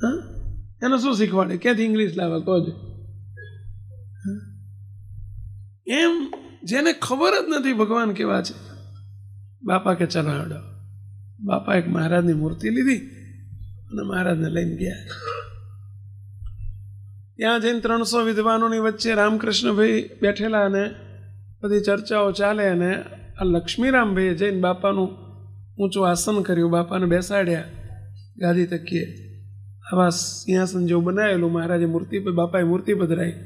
હા, એને શું શીખવાડે? ક્યાંથી ઇંગ્લિશ લાવે કહો છો? એમ જેને ખબર જ નથી ભગવાન કેવા છે. બાપા કે ચલો હેડો. બાપા એક મહારાજની મૂર્તિ લીધી અને મહારાજને લઈને ગયા. ત્યાં જઈને 300 વિદ્વાનોની વચ્ચે રામકૃષ્ણભાઈ બેઠેલા અને બધી ચર્ચાઓ ચાલે. અને આ લક્ષ્મીરામભાઈએ જઈને બાપાનું ઊંચું આસન કર્યું, બાપાને બેસાડ્યા ગાદી તકીએ. આવા સિંહાસન જેવું બનાવેલું મહારાજે મૂર્તિ પર, બાપાએ મૂર્તિ પધરાઈ.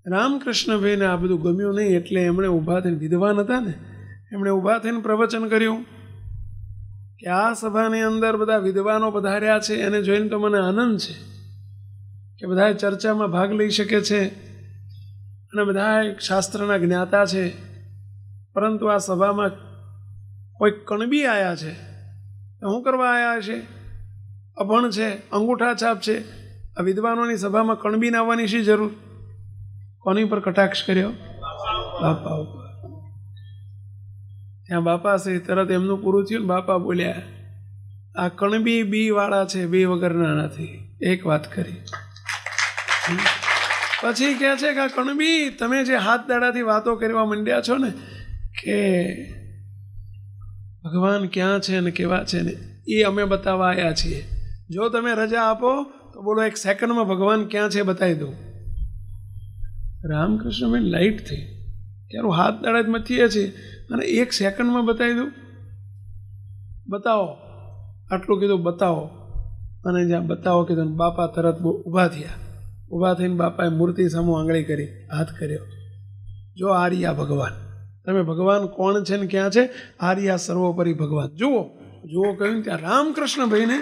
રામકૃષ્ણભાઈને આ બધું ગમ્યું નહીં, એટલે એમણે ઊભા થઈને, વિદ્વાન હતા ને, એમણે ઊભા થઈને પ્રવચન કર્યું કે આ સભાની અંદર બધા વિદ્વાનો પધાર્યા છે, એને જોઈને તો મને આનંદ છે કે બધા ચર્ચામાં ભાગ લઈ શકે છે અને બધા શાસ્ત્રના જ્ઞાતા છે. પરંતુ આ સભામાં કોઈ કણબી આવ્યા છે, શું કરવા આવ્યા છે? અભણ છે, અંગૂઠા છાપ છે. આ વિદ્વાનોની સભામાં કણબીને આવવાની શી જરૂર? કોની પર કટાક્ષ કર્યો? બાપા ઉપર. ત્યાં બાપા છે તરત એમનું પૂરું થયું ને બાપા બોલ્યા, આ કણબી બી વાળા છે, બે વગરના નથી. એક વાત કરી. પછી કહે છે કે આ કણબી તમે જે હાથ દાડાથી વાતો કરવા માંડ્યા છો ને કે ભગવાન ક્યાં છે ને કેવા છે ને, એ અમે બતાવવા આવ્યા છીએ. જો તમે રજા આપો તો બોલો 1 સેકન્ડમાં ભગવાન ક્યાં છે બતાવી દઉં. રામકૃષ્ણભાઈ લાઈટ થઈ, ત્યારે હાથ દાડા જ મથીએ છીએ અને 1 સેકન્ડમાં બતાવી દઉં? બતાવો, આટલું કીધું, બતાવો. અને જ્યાં બતાવો કીધું, બાપા તરત ઊભા થયા. ઊભા થઈને બાપાએ મૂર્તિ સામું આંગળી કરી, હાથ કર્યો. જો આર્યા ભગવાન, તમે ભગવાન કોણ છે ને ક્યાં છે? આર્યા સર્વોપરી ભગવાન. જુઓ કહ્યું. ત્યાં રામકૃષ્ણભાઈને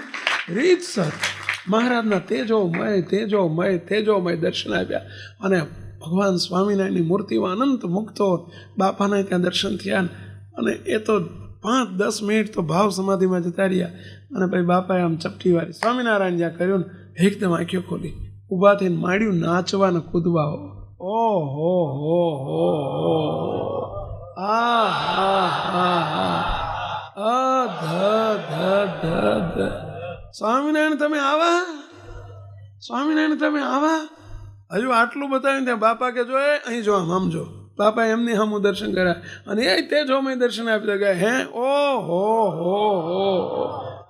રીતસર મહારાજના તેજોમય દર્શન આપ્યા. અને ભગવાન સ્વામિનારાયણની મૂર્તિમાં અનંત મુક્તો બાપાના ત્યાં દર્શન થયા. અને એ તો 5-10 મિનિટ તો ભાવ સમાધિમાં જતા રહ્યા. અને પછી બાપાએ આમ ચપટી વાળી સ્વામિનારાયણ જ્યાં કર્યું ને, એકદમ આંખો ખોલી, ઊભા થઈને માંડ્યું નાચવા ને કૂદવા. ઓહો હો હો આ હા હા હા સ્વામિનારાયણ તમે આવા, સ્વામિનારાયણ તમે આવા. હજુ આટલું બતાવ્યું ત્યાં બાપા કે જો અહીં જો આમ જો. બાપા એમની હમું દર્શન કર્યા અને એ તે જો મેં દર્શન આપી ગયા. હે ઓ હો હો હો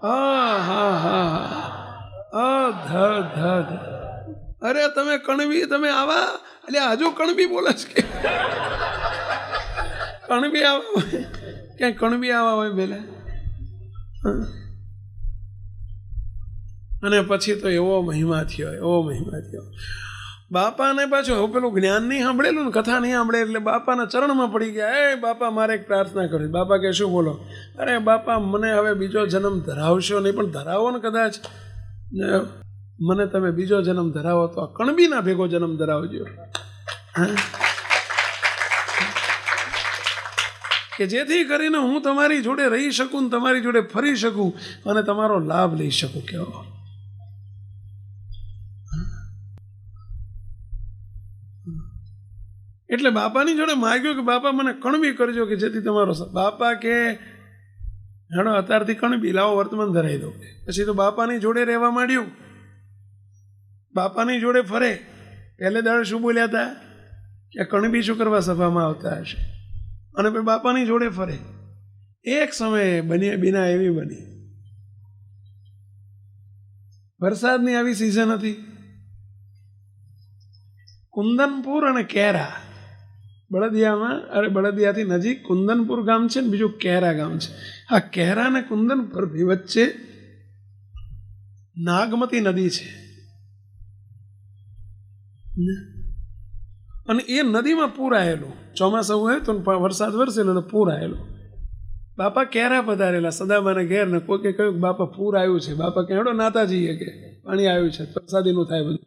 હા હા હા અ ધ ધ. અરે તમે કણવી તમે આવા, એટલે હજુ કણબી બોલે છે કે કણબી આવા હોય ક્યાંય કણબી આવા હોય પેલા. અને પછી તો એવો મહિમા થયો બાપાને પાછું હવે પેલું જ્ઞાન નહીં સાંભળેલું ને કથા નહીં સાંભળે એટલે બાપાના ચરણમાં પડી ગયા. એ બાપા મારે એક પ્રાર્થના કરી. બાપા કે શું બોલો? અરે બાપા મને હવે બીજો જન્મ ધરાવશો નહીં, પણ ધરાવો ને કદાચ મને તમે બીજો જન્મ ધરાવો તો આ કણબીના ભેગો જન્મ ધરાવજો, કે જેથી કરીને હું તમારી જોડે રહી શકું ને તમારી જોડે ફરી શકું અને તમારો લાભ લઈ શકું. કેવો એટલે બાપાની જોડે માગ્યું કે બાપા મને કણબી કરજો કે જેથી તમારો. બાપા કે હેડો અત્યારથી કણબી લાવો, વર્તમાન ધરાઈ દો. પછી તો બાપાની જોડે રહેવા માંડ્યું, બાપાની જોડે ફરે. પહેલે દાડે શું બોલ્યા હતા કે કણબી શું કરવા સભામાં આવતા હશે, અને પછી બાપાની જોડે ફરે. એક સમયે બીના એવી બની, વરસાદની આવી સિઝન હતી. કુંદનપુર અને કેરા બળદિયામાં, અરે બળદિયાથી નજીક કુંદનપુર ગામ છે ને બીજું કેરા ગામ છે. આ કેરા અને કુંદનપુર વચ્ચે નાગમતી નદી છે, અને એ નદીમાં પૂર આવેલું. ચોમાસું હોય તો વરસાદ વરસેલો એટલે પૂર આવેલું. બાપા કેરા પધારેલા સદાબાને ઘેર, ને કોઈકે કહ્યું બાપા પૂર આવ્યું છે. બાપા કે હેડો નાતા જઈએ, કે પાણી આવ્યું છે, વરસાદીનું થાય બધું.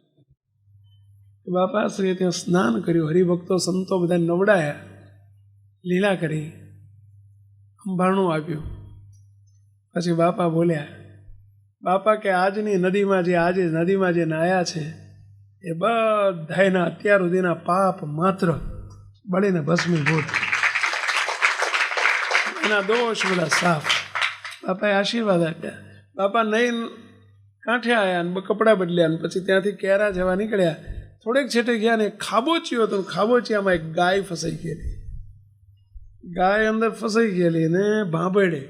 બાપાશ્રીએ ત્યાં સ્નાન કર્યું, હરિભક્તો સંતો બધા નવડાયા, લીલા કરી, અંબાણું આપ્યું. પછી બાપા બોલ્યા, બાપા કે આજની નદીમાં જે નાયા છે એ બધાના અત્યાર સુધીના પાપ માત્ર બળીને ભસ્મીભૂત, એના દોષ બધા સાફ. બાપાએ આશીર્વાદ આપ્યા. બાપા નહીં કાંઠે આવ્યા ને કપડાં બદલ્યા, ને પછી ત્યાંથી કેરા જવા નીકળ્યા. થોડેક છેટે ગયા ને ખાબોચિયો હતો, ખાબોચિયામાં એક ગાય ફસાઈ ગયેલી. ગાય અંદર ફસાઈ ગયેલી ને ભાંભેડે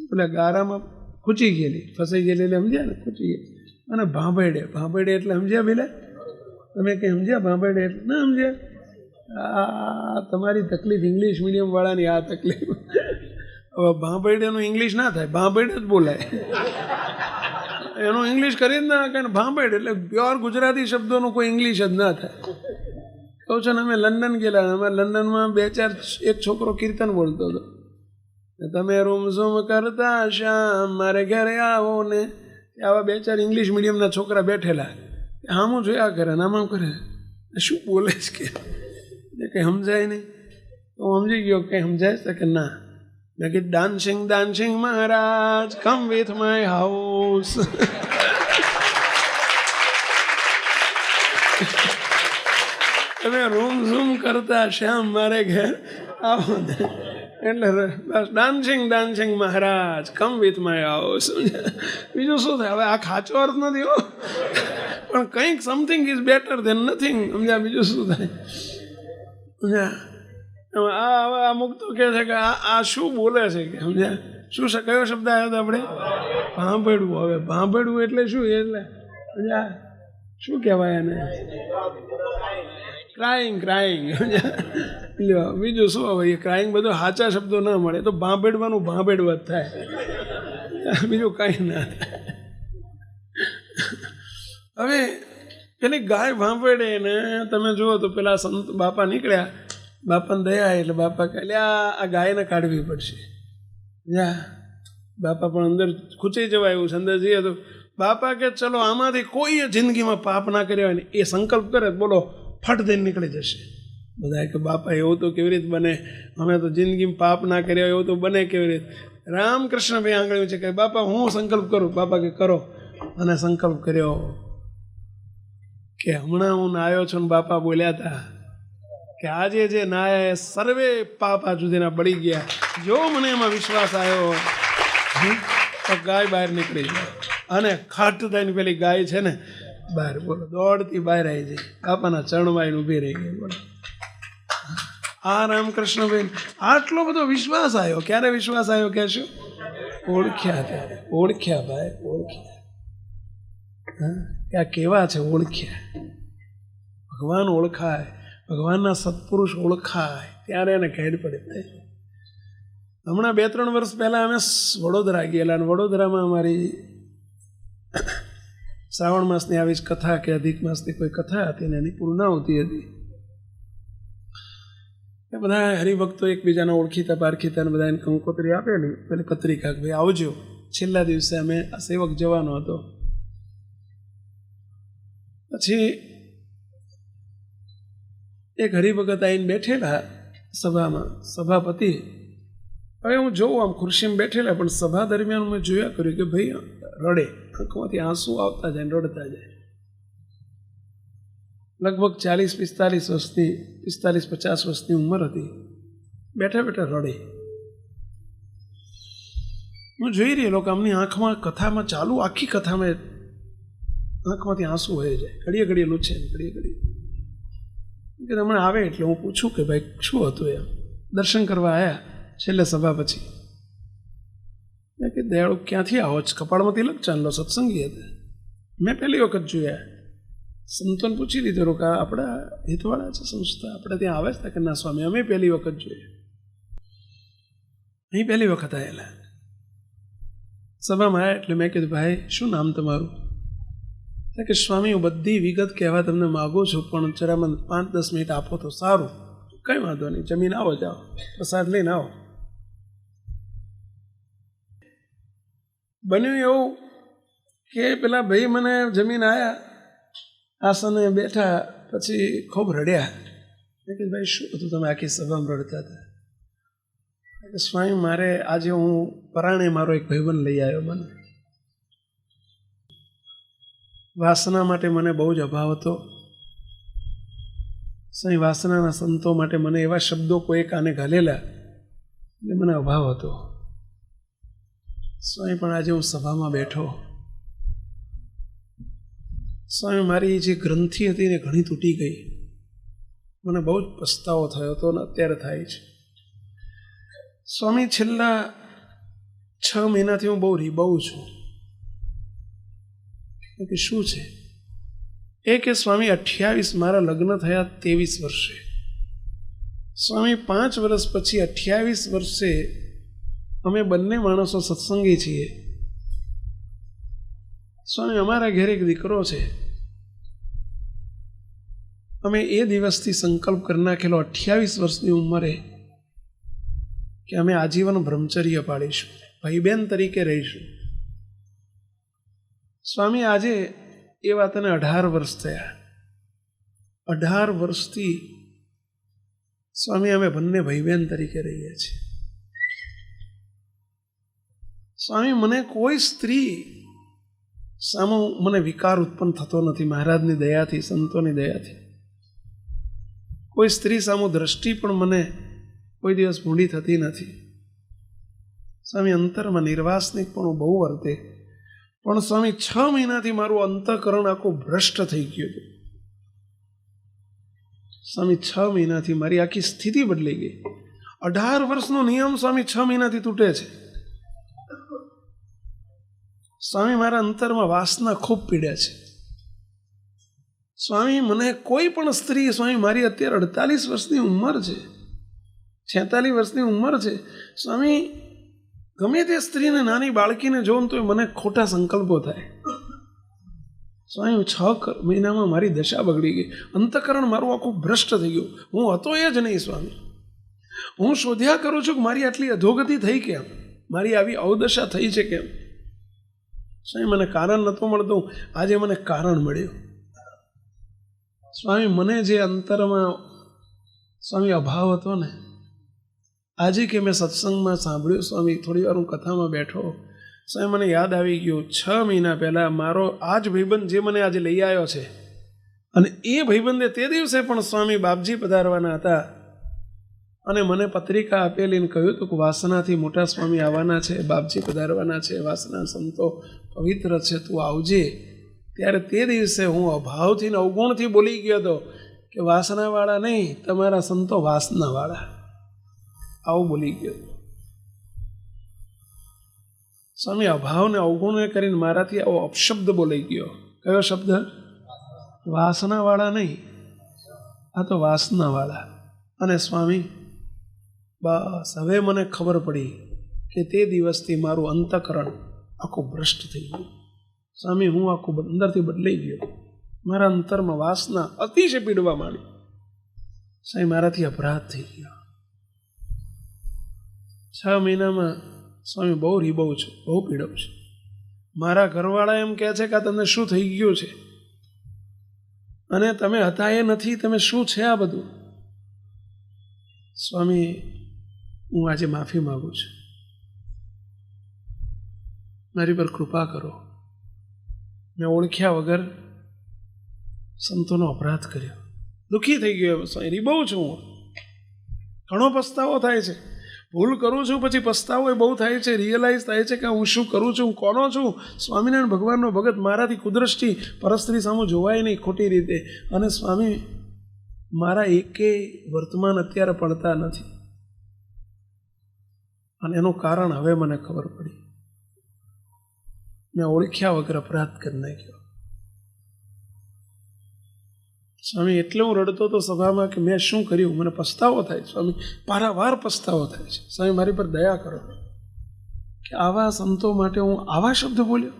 પેલા ગારામાં ખૂચી ગયેલી. ફસાઈ ગયેલી એટલે સમજ્યા ને, ખૂચી ગયેલી. અને ભાંભેડે એટલે સમજ્યા પેલા? તમે કંઈ સમજ્યા ભાંભેડે એટલે? ના સમજ્યા? આ તમારી તકલીફ ઇંગ્લિશ મીડિયમ વાળાની આ તકલીફ. હવે ભાંભેડેનું ઇંગ્લિશ ના થાય, ભાંભેડે જ બોલાય. એનું ઇંગ્લિશ કરી જ ના કારણ ભાંભેડ એટલે પ્યોર ગુજરાતી શબ્દોનું કોઈ ઇંગ્લિશ જ ના થાય. કહું છું ને, અમે લંડન ગયેલા. અમે લંડનમાં એક છોકરો કીર્તન બોલતો હતો, તમે રૂમ ઝૂમ કરતા શ્યામ મારે ઘરે આવો ને. આવા 2-4 ઇંગ્લિશ મીડિયમના છોકરા બેઠેલા, હામું જોયા કરે ને આમ કરે, શું બોલે છે કે કંઈ સમજાય નહીં. તો હું સમજી ગયો કંઈ સમજાય છે કે ના. મેં કીધું ડાન્સિંગ મહારાજ કમ વિથ માય હાઉસ. તમે રૂમ ઝૂમ કરતા શ્યામ મારે ઘેર આવો ને. એટલે બસ ડાન્સિંગ મહારાજ કમ વિથ માય હાઉસ. બીજું શું થાય? હવે આ ખાચો અર્થ નથી હો, પણ કંઈક something is better than nothing. સમજ્યા? બીજું શું થાય? સમજ્યા? અમુક તો કહે છે કે આ શું બોલે છે કે, સમજ્યા? શું છે? કયો શબ્દ આવ્યો હતો આપણે? ભાંભેડવું. હવે ભાંભેડવું એટલે શું? એટલે સમજ્યા શું કહેવાય એને? ક્રાઇંગ. લ્યો બીજું શું? હવે એ ક્રાઇંગ બધો સાચા શબ્દો ના મળે તો ભાંભેડવાનું ભાંભેડવા જ થાય, બીજું કાંઈ ના થાય. હવે પેલી ગાય ભાંભેડે ને તમે જુઓ તો પેલા સંત બાપા નીકળ્યા. બાપાને દયા એટલે બાપા કહે આ ગાયને કાઢવી પડશે. જા બાપા પણ અંદર ખૂંચાઈ જવાય એવું છે. અંદર જઈએ તો બાપા કે ચલો આમાંથી કોઈએ જિંદગીમાં પાપ ના કર્યા હોય ને એ સંકલ્પ કરે, બોલો ફટ દઈને નીકળી જશે. બધા કે બાપા એવું તો કેવી રીતે બને? અમે તો જિંદગીમાં પાપ ના કર્યા, એવું તો બને કેવી રીતે? રામકૃષ્ણભાઈ આંગળ્યું છે કે બાપા હું સંકલ્પ કરું. બાપા કે કરો. અને સંકલ્પ કર્યો કે હમણાં હું નાયો છું. ને બાપા બોલ્યા હતા કે આજે જે નાયા એ સર્વે પાપ આ સુધીના બળી ગયા. જો મને એમાં વિશ્વાસ આવ્યો તો ગાય બહાર નીકળી જાય. અને ખાટ થઈને પેલી ગાય છે ને બહાર, બોલો દોડતી બહાર આવી જાય. બાપાના ચરણમાં ઊભી રહી ગઈ. બોલો આ રામકૃષ્ણભાઈ આટલો બધો વિશ્વાસ આવ્યો. ક્યારે વિશ્વાસ આવ્યો કે શું? ઓળખ્યા ત્યારે. ઓળખ્યા ભાઈ, ઓળખ્યા. હા, આ કેવા છે? ઓળખ્યા. ભગવાન ઓળખાય, ભગવાનના સત્પુરુષ ઓળખાય ત્યારે એને ખેડ પડે. હમણાં 2-3 વર્ષ પહેલાં અમે વડોદરા ગયેલા અને વડોદરામાં અમારી શ્રાવણ માસની આવી જ કથા કે અધિક માસની કોઈ કથા હતી ને એની પૂર્ણાહુતિ હતી. એ બધા હરિભક્તો એકબીજાના ઓળખીતા પારખીતા ને બધા એને કંકોત્રી આપેલી પેલી પત્રિકા કે ભાઈ આવજો. છેલ્લા દિવસે અમે આ સેવક જવાનો હતો. પછી એક હરિભગત આવીને બેઠેલા સભામાં, સભાપતિ. હવે હું જોઉં આમ ખુરશીમાં બેઠેલા, પણ સભા દરમિયાન મેં જોયા કર્યું કે ભાઈ રડે, આંખમાંથી આંસુ આવતા જાય, રડતા જાય. લગભગ 40-45 વર્ષની, 45-50 વર્ષની ઉંમર હતી. બેઠા બેઠા રડે. હું જોઈ રહેલો કે અમની આંખમાં કથામાં ચાલુ આખી કથામાં આંખમાંથી આંસુ વહી જાય, ઘડીએ ઘડીએ લૂછે, ઘડીએ ઘડીએ. કે હમણાં આવે એટલે હું પૂછું કે ભાઈ શું હતું એમ. દર્શન કરવા આવ્યા છેલ્લે સભા પછી. કે દયાળુ ક્યાંથી આવો છો? કપાળમાં તિલક ચાંદલો, સત્સંગી હતા. મેં પહેલી વખત જોયા. સંતોને પૂછી લીધેલું કે આપણા હિતવાળા છે સંસ્થા, આપણે ત્યાં આવે છે કે ના સ્વામી અમે પહેલી વખત જોયા, અહીં પહેલી વખત આવેલા. સભામાં આવ્યા એટલે મેં કીધું ભાઈ શું નામ તમારું? કે સ્વામી હું બધી વિગત કહેવા તમને માગું છું, પણ જરા મને 5-10 મિનિટ આપો તો સારું. કંઈ વાંધો નહીં, જમીન આવો, જાઓ, પ્રસાદ લઈને આવો. બન્યું એવું કે પેલા ભાઈ મને જમીન આવ્યા, આસને બેઠા, પછી ખૂબ રડ્યા. મેં કીધું ભાઈ શું હતું તમે આખી સભામાં રડતા હતા? કે સ્વામી મારે આજે હું પરાણે મારો એક ભાઈબંધ લઈ આવ્યો. મને વાસના માટે મને બહુ જ અભાવ હતો. સ્વામી વાસનાના સંતો માટે મને એવા શબ્દો કોઈ કાને ઘાલેલા એટલે મને અભાવ હતો. સ્વામી પણ આજે હું સભામાં બેઠો. સ્વામી મારી જે ગ્રંથિ હતી ને ઘણી તૂટી ગઈ. મને બહુ જ પસ્તાવો થયો હતો ને અત્યારે થાય છે. સ્વામી છેલ્લા 6 મહિનાથી હું બહુ રીબાવું છું. કે શું છે એ કે સ્વામી 28 મારા લગ્ન થયા 23 વર્ષે. સ્વામી 5 વર્ષ પછી 28 વર્ષે અમે બંને માણસો સત્સંગી છીએ. સ્વામી અમારા ઘેર એક દીકરો છે. અમે એ દિવસથી સંકલ્પ કરી નાખેલો 28 વર્ષની ઉંમરે કે અમે આજીવન બ્રહ્મચર્ય પાડીશું, ભાઈ બહેન તરીકે રહીશું. સ્વામી આજે એ વાતને 18 વર્ષ થયા. 18 વર્ષથી સ્વામી અમે બંને ભાઈ બહેન તરીકે રહીએ છીએ. સ્વામી મને કોઈ સ્ત્રી સામો મને વિકાર ઉત્પન્ન થતો નથી, મહારાજની દયાથી, સંતોની દયાથી. કોઈ સ્ત્રી સામો દ્રષ્ટિ પણ મને કોઈ દિવસ મૂડી થતી નથી. સ્વામી અંતરમાં નિર્વાસનિક પણ બહુ વર્તે. પણ સ્વામી 6 મહિનાથી મારું અંતઃકરણ આખું ભ્રષ્ટ થઈ ગયું હતું. સ્વામી 6 મહિનાથી મારી આખી સ્થિતિ બદલાઈ ગઈ. 18 વર્ષનો નિયમ સ્વામી 6 મહિનાથી તૂટે છે. સ્વામી મારા અંતરમાં વાસના ખૂબ પીડે છે. સ્વામી મને કોઈ પણ સ્ત્રી, સ્વામી મારી અત્યારે 48 વર્ષની ઉંમર છે, 46 વર્ષની ઉંમર છે. સ્વામી ગમે તે સ્ત્રીને, નાની બાળકીને જોઉં તો મને ખોટા સંકલ્પો થાય. સ્વામી 6 મહિનામાં મારી દશા બગડી ગઈ. અંતઃકરણ મારું આખું ભ્રષ્ટ થઈ ગયું. હું હતો એ જ નહીં સ્વામી. હું શોધ્યા કરું છું કે મારી આટલી અધોગતિ થઈ કેમ, મારી આવી અવદશા થઈ છે કેમ. સ્વામી મને કારણ નહોતું મળતું, આજે મને કારણ મળ્યું. સ્વામી મને જે અંતરમાં સ્વામી અભાવ હતો ને, આજે કે મેં સત્સંગમાં સાંભળ્યું સ્વામી, થોડી વાર હું કથામાં બેઠો, સ્વામી મને યાદ આવી ગયું 6 મહિના પહેલાં મારો આ જ ભાઈબંધ જે મને આજે લઈ આવ્યો છે, અને એ ભાઈબંધે તે દિવસે પણ સ્વામી બાપજી પધારવાના હતા અને મને પત્રિકા આપેલી ને કહ્યું હતું કે વાસનાથી મોટા સ્વામી આવવાના છે, બાપજી પધારવાના છે, વાસના સંતો પવિત્ર છે, તું આવજે. ત્યારે તે દિવસે હું અભાવથી ને અવગુણથી બોલી ગયો હતો કે વાસનાવાળા નહીં, તમારા સંતો વાસનાવાળા, આવું બોલી ગયો. સ્વામી અભાવને અવગુણને કરીને મારાથી આવો અપશબ્દ બોલાઈ ગયો. કયો શબ્દ? વાસનાવાળા નહીં, આ તો વાસનાવાળા. અને સ્વામી બસ હવે મને ખબર પડી કે તે દિવસથી મારું અંતઃકરણ આખું ભ્રષ્ટ થઈ ગયું. સ્વામી હું આખું અંદરથી બદલાઈ ગયો. મારા અંતરમાં વાસના અતિશય પીડવા માંડી. સ્વામી મારાથી અપરાધ થઈ ગયો. 6 મહિનામાં સ્વામી બહુ રીબવું છું, બહુ પીડવું છું. મારા ઘરવાળા એમ કહે છે કે આ તમને શું થઈ ગયું છે અને તમે હતા એ નથી, તમે શું છે આ બધું? સ્વામી હું આજે માફી માગું છું, મારી પર કૃપા કરો. મેં ઓળખ્યા વગર સંતોનો અપરાધ કર્યો, દુઃખી થઈ ગયો. સ્વામી રીબવું છું હું, ઘણો પસ્તાવો થાય છે. ભૂલ કરું છું પછી પસ્તાવો એ બહુ થાય છે. રિયલાઇઝ થાય છે કે હું શું કરું છું, હું કોનો છું. સ્વામિનારાયણ ભગવાનનો ભગત મારાથી કુદરતી પરસ્ત્રી સામું જોવાય નહીં ખોટી રીતે. અને સ્વામી મારા એકે વર્તમાન અત્યારે પડતા નથી અને એનું કારણ હવે મને ખબર પડી. મેં ઓળખ્યા વગર અપરાધ કરી નાખ્યો. સ્વામી એટલે હું રડતો હતો સભામાં કે મેં શું કર્યું, મને પસ્તાવો થાય. સ્વામી પારાવાર પસ્તાવો થાય છે. સ્વામી મારી પર દયા કરો કે આવા સંતો માટે હું આવા શબ્દ બોલ્યો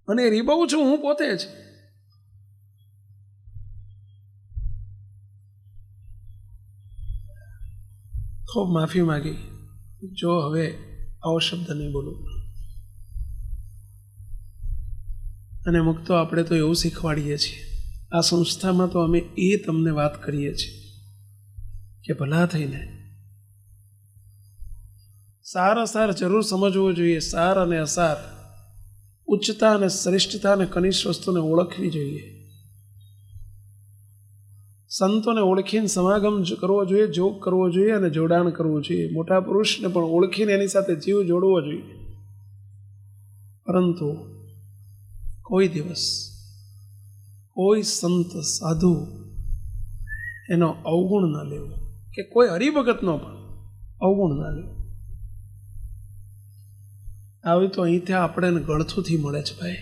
અને રીબાવું છું હું પોતે જ. ખૂબ માફી માગી. જો હવે આવો શબ્દ નહીં બોલું. અને મુક્તો આપણે તો એવું શીખવાડીએ છીએ આ સંસ્થામાં, તો અમે એ તમને વાત કરીએ છીએ કે ભલા થઈને સાર અસાર જરૂર સમજવો જોઈએ. સાર અને અસાર, ઉચ્ચતા અને શ્રેષ્ઠતા અને કનિષ્ઠ વસ્તુને ઓળખવી જોઈએ. સંતોને ઓળખીને સમાગમ કરવો જોઈએ, જોગ કરવો જોઈએ અને જોડાણ કરવું જોઈએ. મોટા પુરુષને પણ ઓળખીને એની સાથે જીવ જોડવો જોઈએ. પરંતુ કોઈ દિવસ કોઈ સંત સાધુ એનો અવગુણ ના લેવો, કે કોઈ હરિભગતનો પણ અવગુણ ના લેવો. આવી તો અહીંથી આપણે ગળથુથી મળે છે ભાઈ.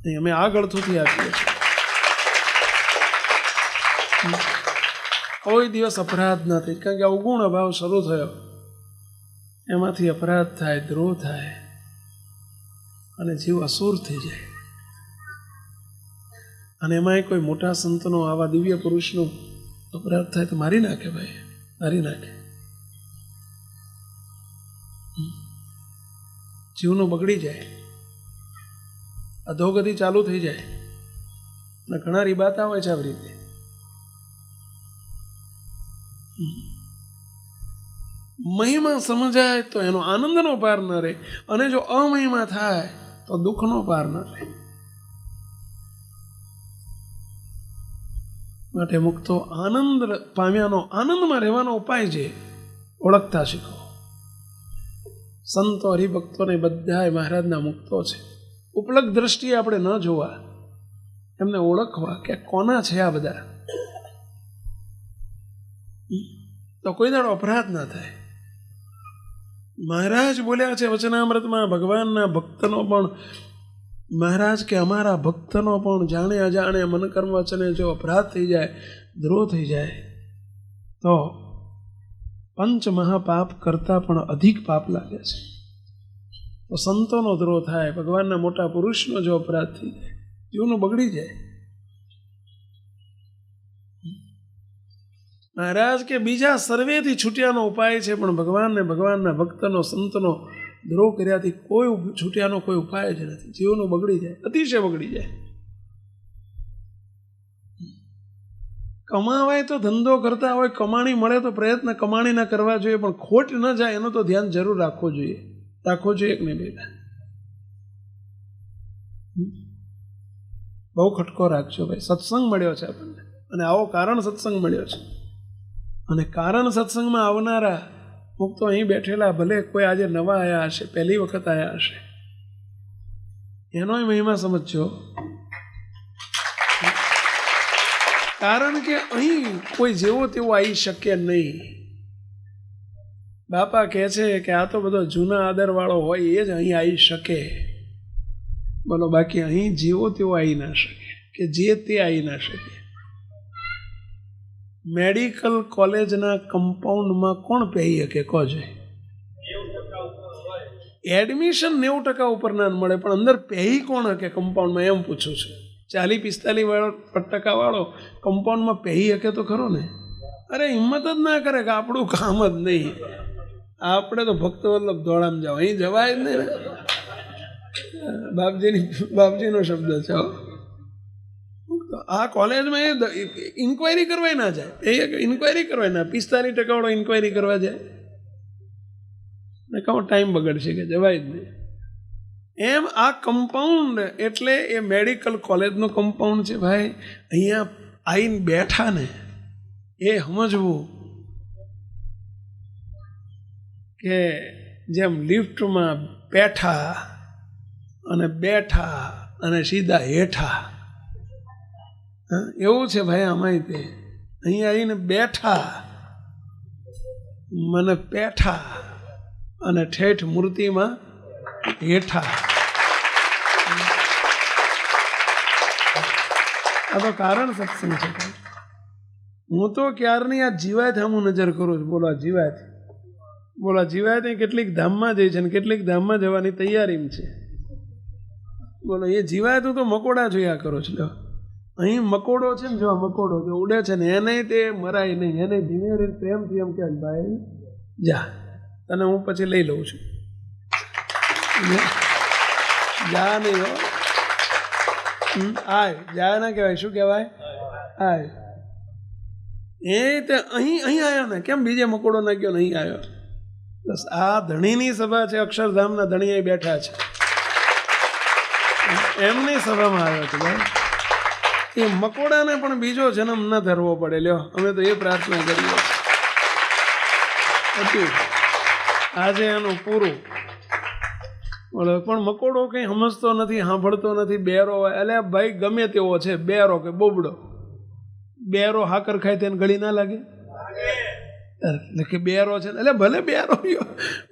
નહીં, અમે આ ગળથુથી આપીએ છીએ. કોઈ દિવસ અપરાધ નથી, કારણ કે અવગુણ અભાવ શરૂ થયો એમાંથી અપરાધ થાય, દ્રોહ થાય અને જીવ અસુર થઈ જાય. અને એમાંય કોઈ મોટા સંતનો, આવા દિવ્ય પુરુષનો અપરાધ થાય તો મારી નાખે ભાઈ, મારી નાખે. જીવનું બગડી જાય, અધોગતિ ચાલુ થઈ જાય. અને ઘણા રીબાતા હોય છે આવી રીતે. મહિમા સમજાય તો એનો આનંદનો પાર ન રહે, અને જો અમહિમા થાય તો દુઃખનો પાર ન રહે. માટે મુક્તો આનંદ પામ્યાનો, આનંદમાં રહેવાનો ઉપાય છે ઓળખતા શીખો. સંતો હરિભક્તોને બધા મહારાજના મુક્તો છે. ઉપલબ્ધ દ્રષ્ટિએ આપણે ન જોવા, એમને ઓળખવા કે કોના છે આ બધા, તો કોઈ દાડો અપરાધ ના થાય. મહારાજ બોલ્યા છે વચનામૃતમાં, ભગવાનના ભક્તનો પણ, મહારાજ કે અમારા ભક્તનો પણ જાણે અજાણે મન કર્મ વચને જો અપરાધ થઈ જાય, દ્રોહ થઈ જાય તો 5 મહાપાપ કરતાં પણ અધિક પાપ લાગે છે. તો સંતોનો દ્રોહ થાય, ભગવાનના મોટા પુરુષનો જો અપરાધ થઈ જાય, જીવનું બગડી જાય. મહારાજ કે બીજા સર્વેથી છૂટ્યાનો ઉપાય છે, પણ ભગવાનને, ભગવાનના ભક્તનો, સંતનો દ્રોહ કર્યાથી કોઈ છૂટ્યાનો કોઈ ઉપાય જ નથી. જીવનું બગડી જાય, અતિશય બગડી જાય. કમાવાય તો ધંધો કરતા હોય, કમાણી મળે તો પ્રયત્ન કમાણીના કરવા જોઈએ, પણ ખોટ ન જાય એનું તો ધ્યાન જરૂર રાખવું જોઈએ. રાખવું જોઈએ કે નહીં બેટા? બહુ ખટકો રાખજો ભાઈ. સત્સંગ મળ્યો છે આપણને, અને આવો કારણ સત્સંગ મળ્યો છે. અને કારણ સત્સંગમાં આવનારા મુક્તો અહીં બેઠેલા, ભલે કોઈ આજે નવા આવ્યા હશે, પહેલી વખત આવ્યા હશે, એનોય મહિમા સમજજો. કારણ કે અહીં કોઈ જેવો તેવો આવી શકે નહીં. બાપા કહે છે કે આ તો બધો જૂના આદરવાળો હોય એ જ અહીં આવી શકે. બોલો, બાકી અહીં જેવો તેવો આવી ના શકે, કે જે તે આવી ના શકે. મેડિકલ કોલેજના કમ્પાઉન્ડમાં કોણ પહેરી શકે કહો જોઈએ? એડમિશન 90% ઉપરના મળે, પણ અંદર પહેરી કોણ શકે કમ્પાઉન્ડમાં? એમ પૂછું છું. 40-45% વાળો કમ્પાઉન્ડમાં પહેરી શકે તો ખરો ને? અરે હિંમત જ ના કરે કે આપણું કામ જ નહીં, આપણે તો ભક્ત વલ્લભ ધોળામ જાઓ, અહીં જવાય જ નહીં. બાપજીનો શબ્દ છે. આ કોલેજમાં ઇન્ક્વાયરી કરવા ના જાય, ઇન્ક્વાયરી કરવા ના, 45% વાળો ઇન્ક્વાયરી કરવા જાય ને કહો ટાઈમ બગડશે કે જવાય જ નહીં. એમ આ કમ્પાઉન્ડ એટલે એ મેડિકલ કોલેજનું કમ્પાઉન્ડ છે ભાઈ. અહીંયા આવીને બેઠા ને એ સમજવું કે જેમ લિફ્ટમાં બેઠા અને બેઠા અને સીધા હેઠા, એવું છે ભાઈ. આમાંય તે અહીંયા આવીને બેઠા, મને પેઠા અને ઠેઠ મૂર્તિમાં હેઠા. આ તો કારણ સત્સંગ છે. હું તો ક્યારની આ જીવાત હું નજર કરું છું. બોલો જીવાત કેટલીક ધામમાં જાય છે ને કેટલીક ધામમાં જવાની તૈયારીમાં છે. બોલો એ જીવાત હું તો મકોડા જોયા કરું છું. અહીં મકોડો છે ને, જો મકોડો જે ઉડે છે ને એને તે મરાય નહીં, એને ધીમે ધીમે પ્રેમથી એમ કે ભાઈ જા, તને હું પછી લઈ લઉં છું. જા નહીં હો, આય. જા ના કહેવાય, શું કહેવાય? આય. એ તે અહીં આવ્યો ને, કેમ બીજે મકોડો ના ગયો નહીં આવ્યો? બસ આ ધણીની સભા છે, અક્ષરધામના ધણી અહીં બેઠા છે, એમની સભામાં આવ્યો છે ભાઈ. એ મકોડાને પણ બીજો જન્મ ન ધરવો પડે. લ્યો, અમે તો એ પ્રાર્થના કરીએ છીએ. આજે એનું પૂરું. બોલો, પણ મકોડો કંઈ સમજતો નથી, સાંભળતો નથી. બેરો હોય, એટલે ભાઈ ગમે તેવો છે, બેરો કે બોબડો, બેરો હાકર ખાય તેને ગળી ના લાગે? એટલે કે બેરો છે એટલે ભલે બેરો રહ્યો,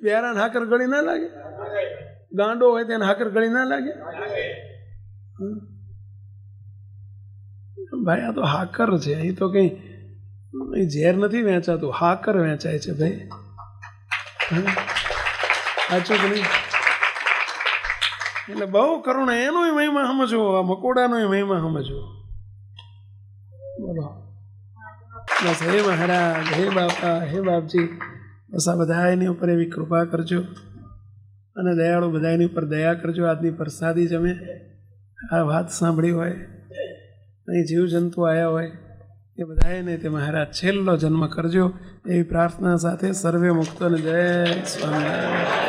બેરાને હાકર ગળી ના લાગે? ગાંડો હોય તેને હાકર ગળી ના લાગે? ભાઈ આ તો હાકર છે. અહીં તો કંઈ ઝેર નથી વેચાતું, હાકર વેચાય છે ભાઈ. સાચું કે નહીં? એટલે બહુ કરુણા. એનોય મહિમા સમજવો, આ મકોડાનોય મહિમા સમજવો. બોલો બસ. હે મહારાજ, હે બાપા, હે બાપજી, બસ આ બધા એની ઉપર એવી કૃપા કરજો અને દયાળુ બધા એની ઉપર દયા કરજો. આજની પ્રસાદી જમે આ વાત સાંભળી હોય, અહીં જીવજંતુ આવ્યા હોય એ બધાને તે મહારાજ છેલ્લો જન્મ કરજો એવી પ્રાર્થના સાથે સર્વે મુક્તોને જય સ્વામિનારાયણ.